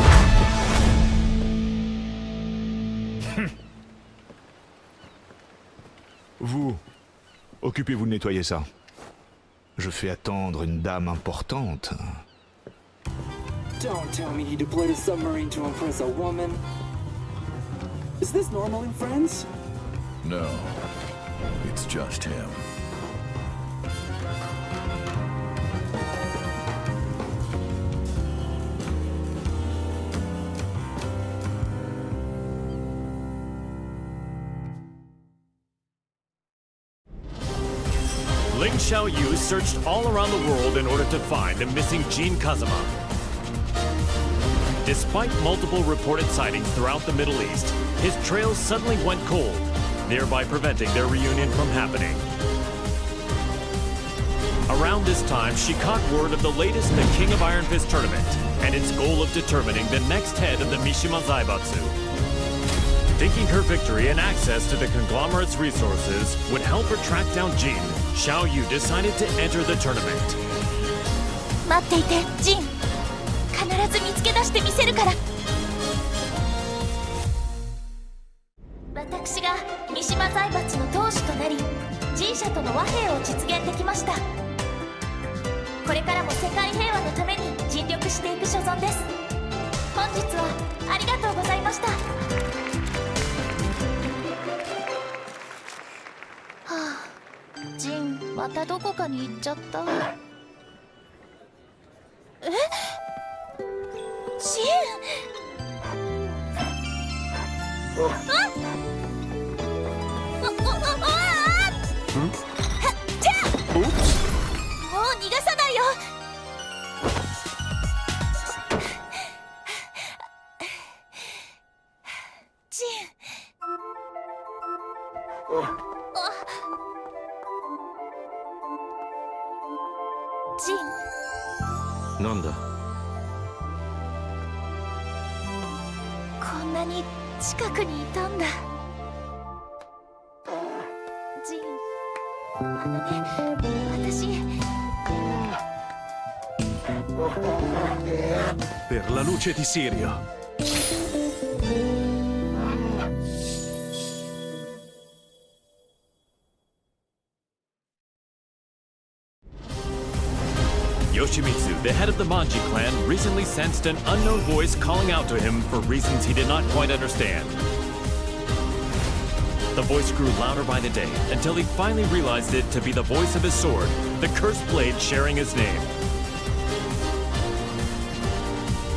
Vous, occupez-vous de nettoyer ça. Je fais attendre une dame importante. Don't tell me he deployed a submarine to impress a woman. Is this normal in Friends? No, it's just him. Ling Xiaoyu searched all around the world in order to find the missing Jin Kazama. Despite multiple reported sightings throughout the Middle East, his trail suddenly went cold, thereby preventing their reunion from happening. Around this time, she caught word of the latest The King of Iron Fist tournament and its goal of determining the next head of the Mishima Zaibatsu. Thinking her victory and access to the conglomerate's resources would help her track down Jin, Xiaoyu decided to enter the tournament. 待っていて、ジン。必ず見つけ出してみせるから。私が三島財閥の当主となり、G社との和平を実現できました。これからも世界平和のために尽力していく所存です。本日はありがとうございました。ジン、またどこかに行っちゃった。え？ジン！あっ！もう逃がさないよ。ジン。ジン。なんだ。こんなに近くにいたんだ。ジン、私。Per la luce di Sirio. Yoshimitsu, the head of the Manji clan, recently sensed an unknown voice calling out to him for reasons he did not quite understand. The voice grew louder by the day, until he finally realized it to be the voice of his sword, the cursed blade sharing his name.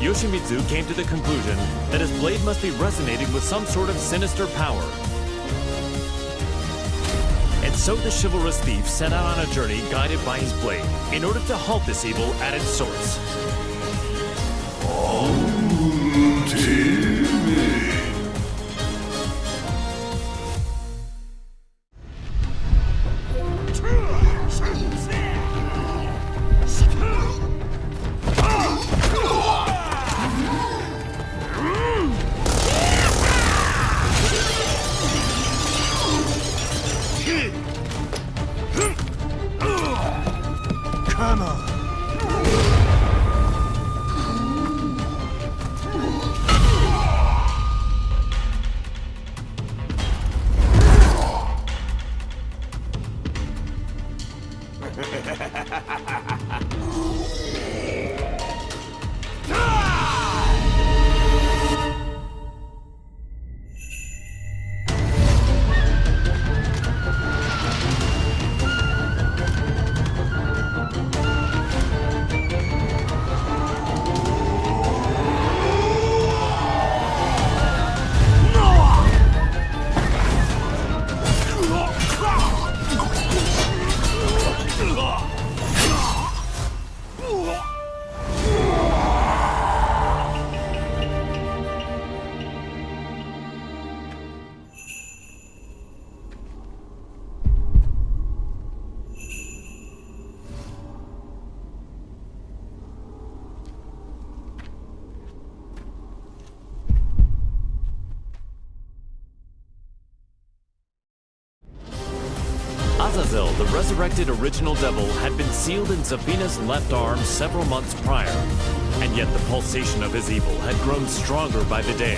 Yoshimitsu came to the conclusion that his blade must be resonating with some sort of sinister power. And so the chivalrous thief set out on a journey guided by his blade, in order to halt this evil at its source. Azazel, the resurrected original devil, had been sealed in Zafina's left arm several months prior, and yet the pulsation of his evil had grown stronger by the day.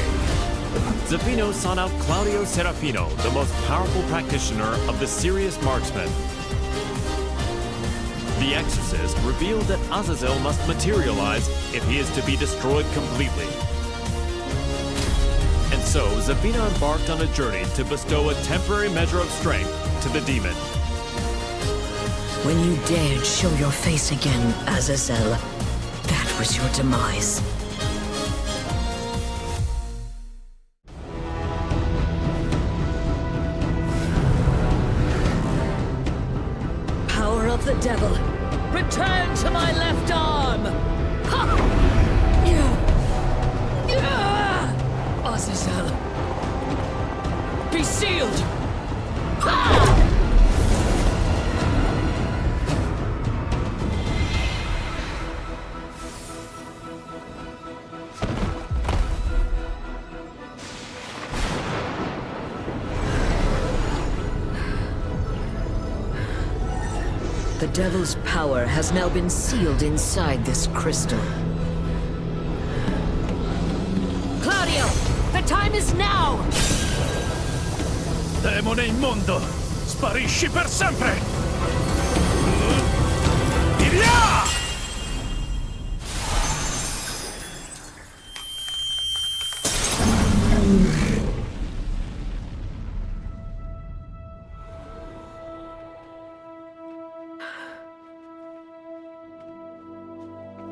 Zafino sought out Claudio Serafino, the most powerful practitioner of the serious marksman. The exorcist revealed that Azazel must materialize if he is to be destroyed completely. And so, Zafina embarked on a journey to bestow a temporary measure of strength to the demon. When you dared show your face again, Azazel, that was your demise. Power of the devil, return to my left arm! Azazel, be sealed! The devil's power has now been sealed inside this crystal. Claudio, the time is now! Demone immondo! Sparisci per sempre! Via!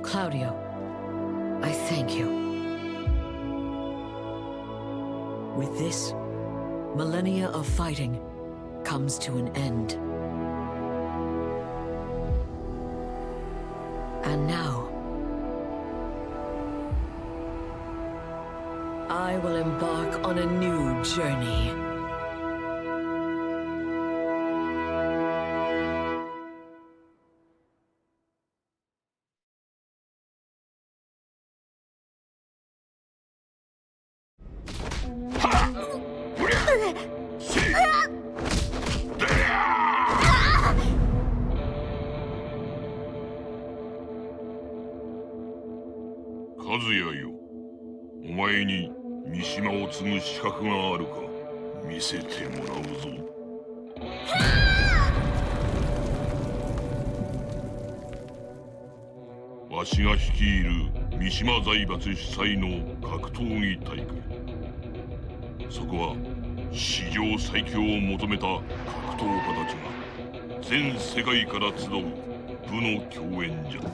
Claudio, I thank you. With this, millennia of fighting comes to an end. And now, I will embark on a new journey.わしが率いる三島財閥主催の格闘技大会。そこは史上最強を求めた格闘家たちが全世界から集う部の共演じゃった。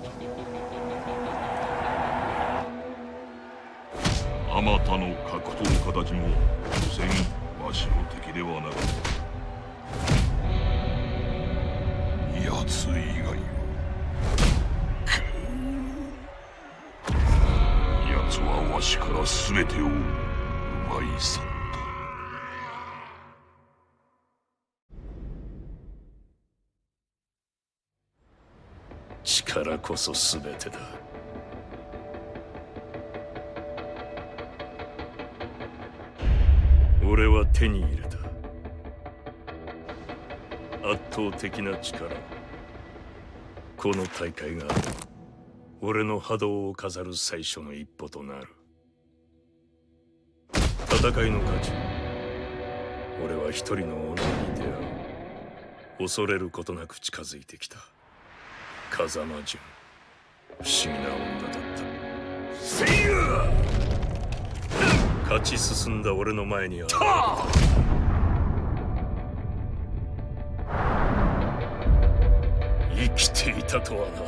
あまたの格闘家たちも所詮わしの敵ではなかった。奴以外は奴はわしから全てを奪い去った。力こそ全てだ。俺は手に入れた圧倒的な力。この大会が俺の波動を飾る最初の一歩となる。戦いの価値、俺は一人の女に出会う。恐れることなく近づいてきた風間純。不思議な女だった。せいや！勝ち進んだ俺の前に現れた。生きていたとはな。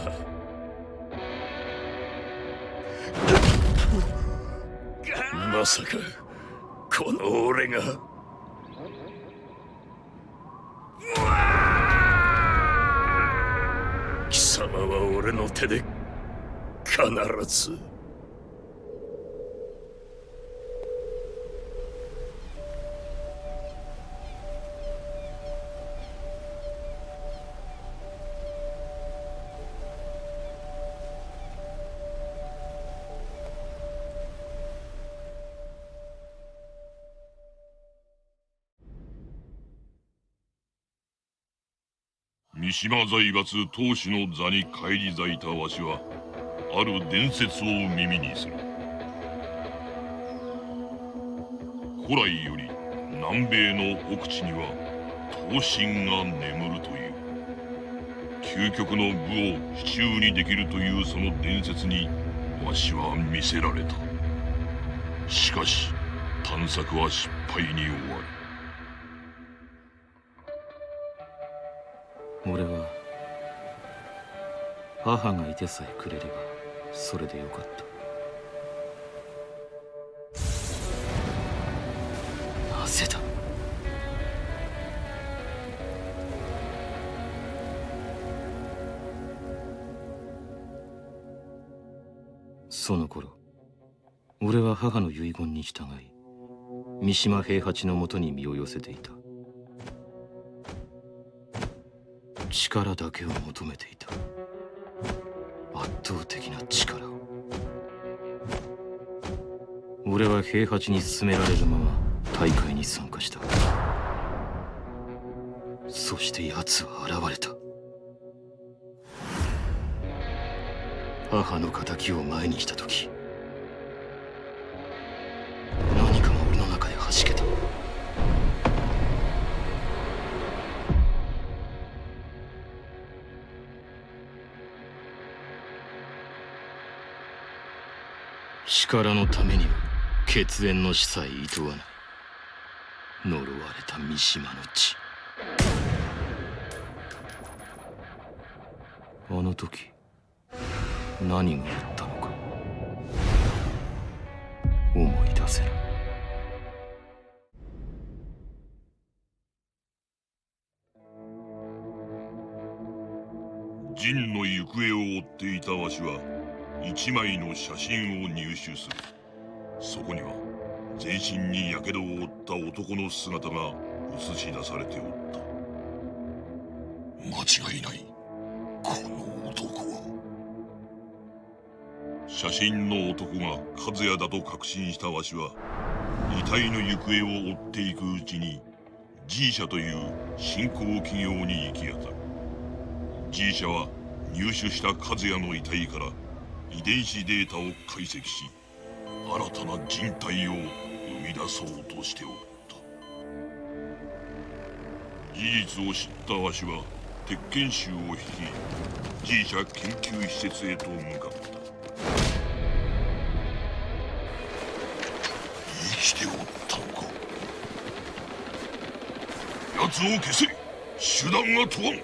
まさかこの俺が。貴様は俺の手で必ず。三島財閥当主の座に返り咲いたわしはある伝説を耳にする。古来より南米の奥地には闘神が眠るという。究極の武を手中にできるというその伝説にわしは魅せられた。しかし探索は失敗に終わる。俺は母がいてさえくれればそれでよかった。なぜだ。その頃俺は母の遺言に従い三島平八のもとに身を寄せていた。力だけを求めていた。圧倒的な力を。俺は平八に勧められるまま大会に参加した。そして奴は現れた。母の仇を前にした時、何かが俺の中で弾けた。力のためには血縁の死さえいとわない。呪われた三島の血。あの時何があったのか思い出せない。ジンの行方を追っていたわしは一枚の写真を入手する。そこには全身に火傷を負った男の姿が映し出されておった。間違いない。この男は。写真の男が和也だと確信したわしは遺体の行方を追っていくうちに G 社という新興企業に行き当たる。 G 社は入手した和也の遺体から遺伝子データを解析し新たな人体を生み出そうとしておった。事実を知ったわしは鉄拳衆を率い G 社研究施設へと向かった。生きておったのか。奴を消せ。手段が問わん。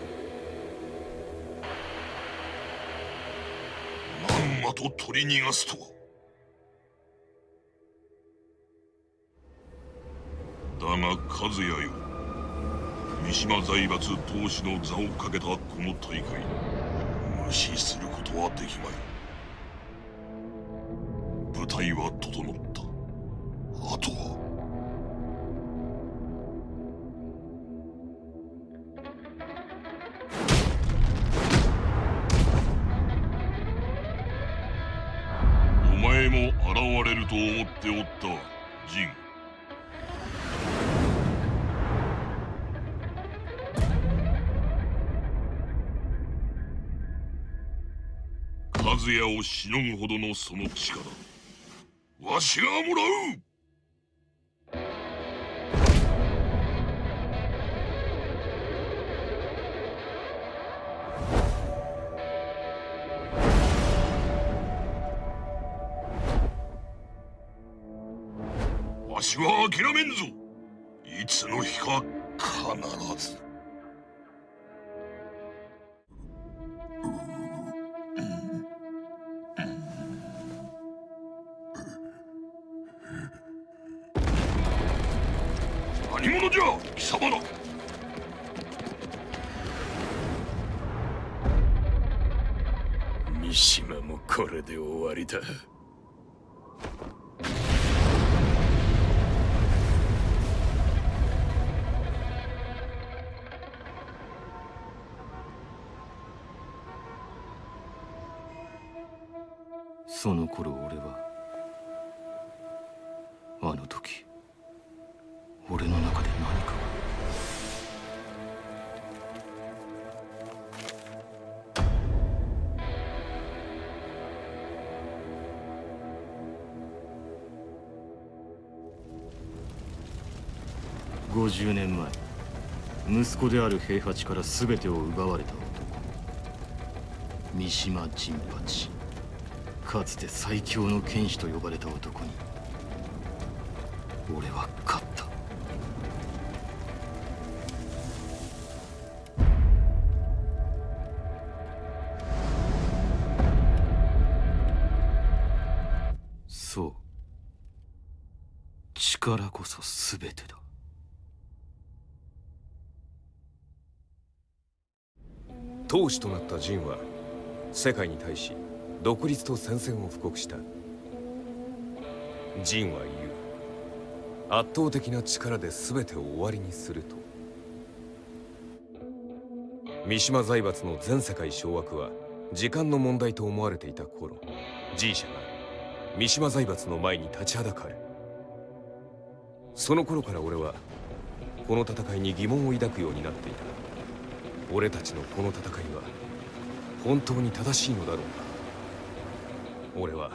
まんまと取り逃がすとは。だが和也よ、三島財閥当主の座をかけたこの大会、無視することはできまい。舞台は整った。あとはお前も現れると思っておったジン。和也をしのぐほどのその力、わしがもらう。わしは諦めんぞ。いつの日か必ず。何者じゃ貴様ら。三島もこれで終わりだ。その頃俺はあの時俺の中で何か50年前息子である平八から全てを奪われた男三島陣八、かつて最強の剣士と呼ばれた男に俺は勝った。そう、力こそ全てだ。当主となったジンは世界に対し独立と宣戦を布告した。ジンは言う。圧倒的な力で全てを終わりにすると。三島財閥の全世界掌握は時間の問題と思われていた頃、G 社が三島財閥の前に立ちはだかる。その頃から俺はこの戦いに疑問を抱くようになっていた。俺たちのこの戦いは本当に正しいのだろうか。俺は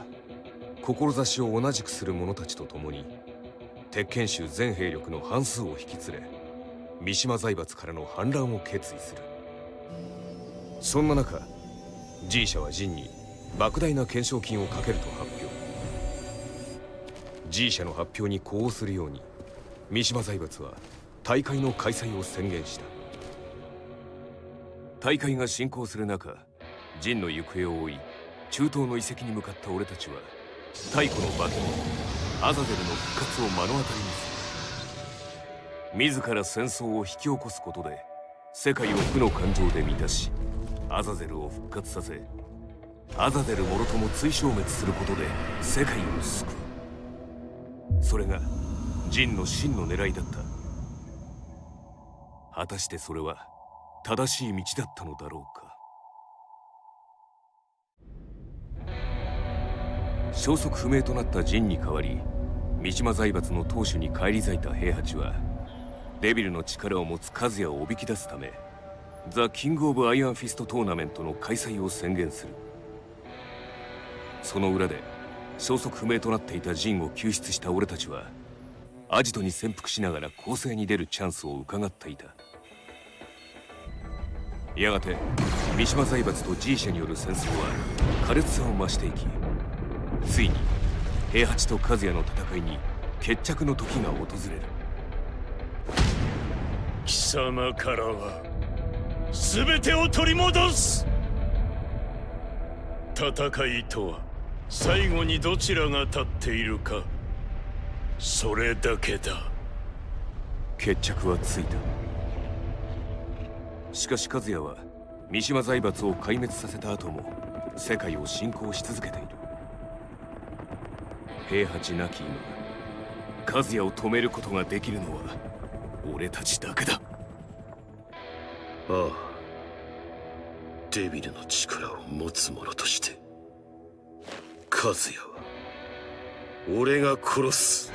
志を同じくする者たちと共に鉄拳衆全兵力の半数を引き連れ三島財閥からの反乱を決意する。そんな中 G 社はジンに莫大な懸賞金をかけると発表。 G 社の発表に呼応するように三島財閥は大会の開催を宣言した。大会が進行する中、ジンの行方を追い中東の遺跡に向かった俺たちは太古の化け物アザゼルの復活を目の当たりにする。自ら戦争を引き起こすことで世界を負の感情で満たしアザゼルを復活させ、アザゼルもろとも追消滅することで世界を救う。それがジンの真の狙いだった。果たしてそれは正しい道だったのだろうか。消息不明となったジンに代わり、三島財閥の当主に返り咲いた平八は、デビルの力を持つ和也をおびき出すため、ザ・キング・オブ・アイアンフィストトーナメントの開催を宣言する。その裏で消息不明となっていたジンを救出した俺たちは、アジトに潜伏しながら攻勢に出るチャンスを伺っていた。やがて三島財閥と G 社による戦争は苛烈さを増していき、ついに平八と和也の戦いに決着の時が訪れる。貴様からは全てを取り戻す。戦いとは最後にどちらが立っているか、それだけだ。決着はついた。しかし和也は三島財閥を壊滅させた後も世界を侵攻し続けている。平八なき今、和也を止めることができるのは俺たちだけだ。ああ、デビルの力を持つ者として和也は俺が殺す。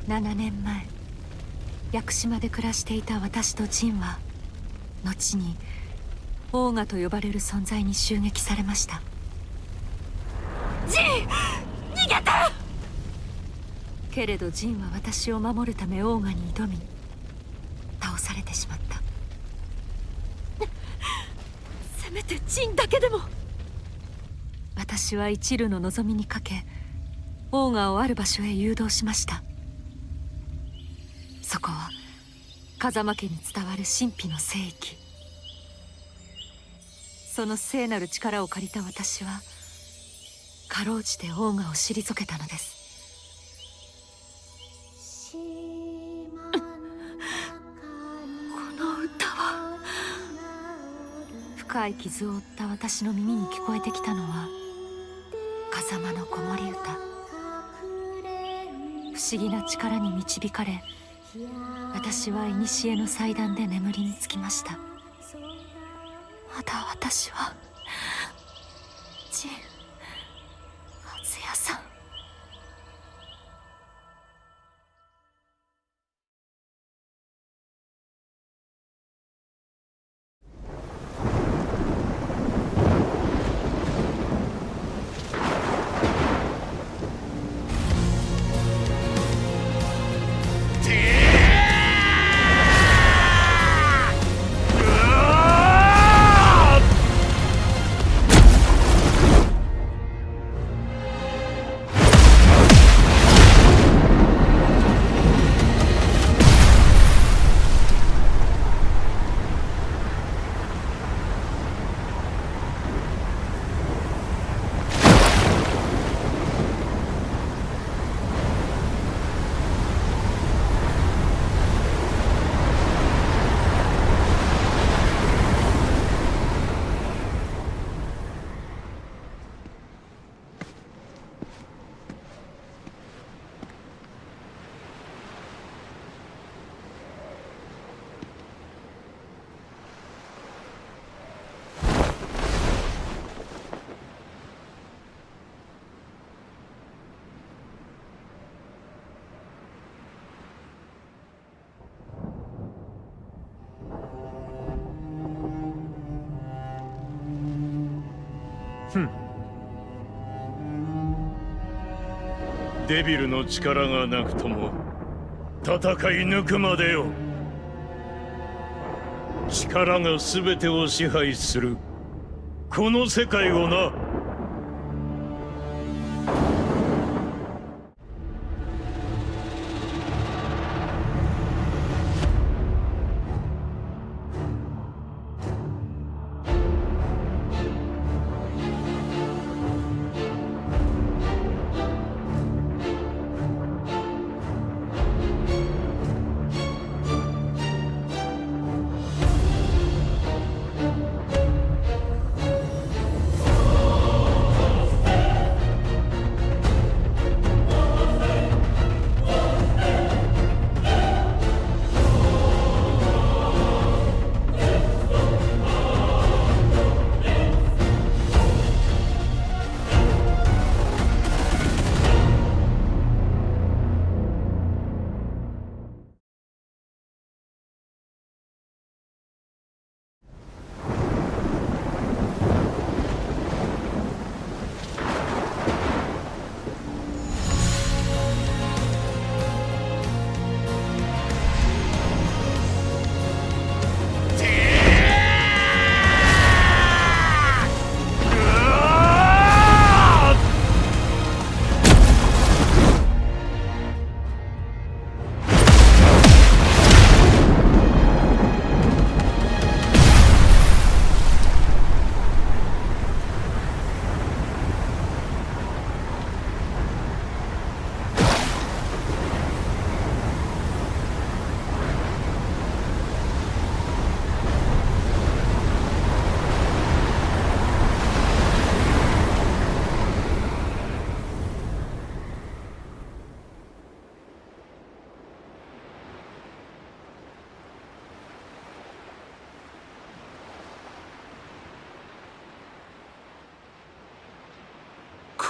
7年前、屋久島で暮らしていた私とジンは後にオーガと呼ばれる存在に襲撃されました。ジン、逃げた！けれどジンは私を守るためオーガに挑み倒されてしまった。せめてジンだけでも。私は一縷の望みにかけオーガをある場所へ誘導しました。そこは風間家に伝わる神秘の聖域。その聖なる力を借りた私はかろうじてオーガを退けたのです。この歌は。深い傷を負った私の耳に聞こえてきたのは風間の子守歌。不思議な力に導かれ、私は古の祭壇で眠りにつきました。まだ私はジン、和也さん。デビルの力がなくとも戦い抜くまでよ。力が全てを支配するこの世界をな。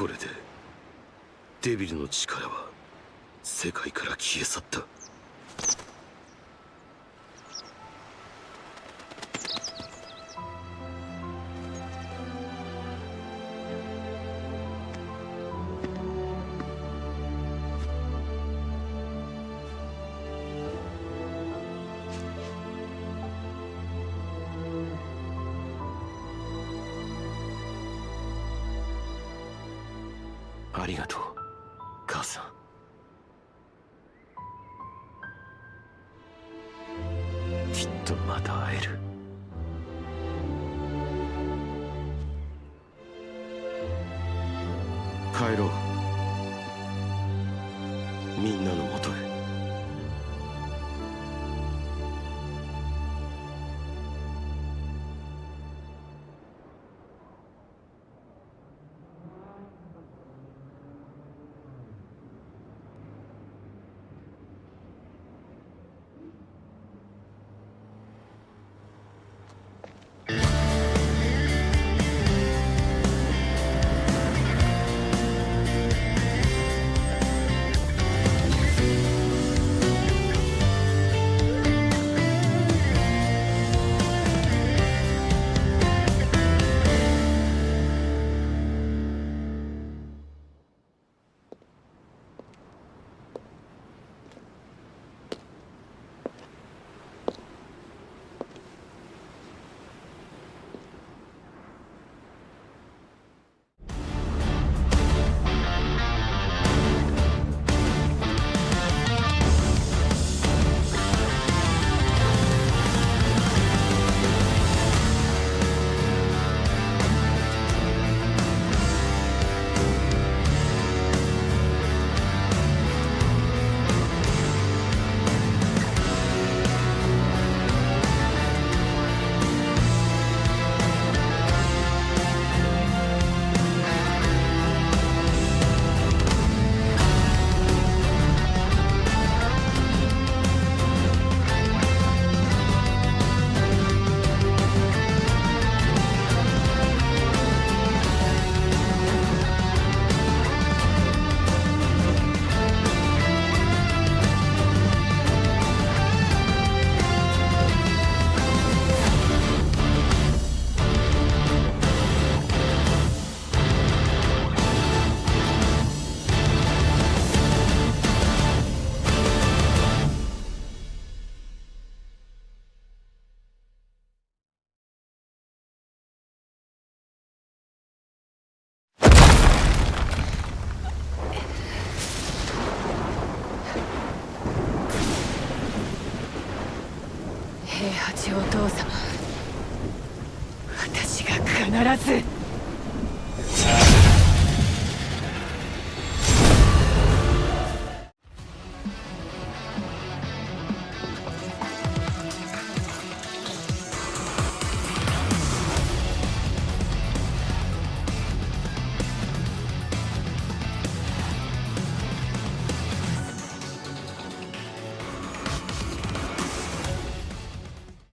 これでデビルの力は世界から消え去った。ありがとう、母さん。きっとまた会える。帰ろう、みんなのもとへ。平八お父様、私が必ず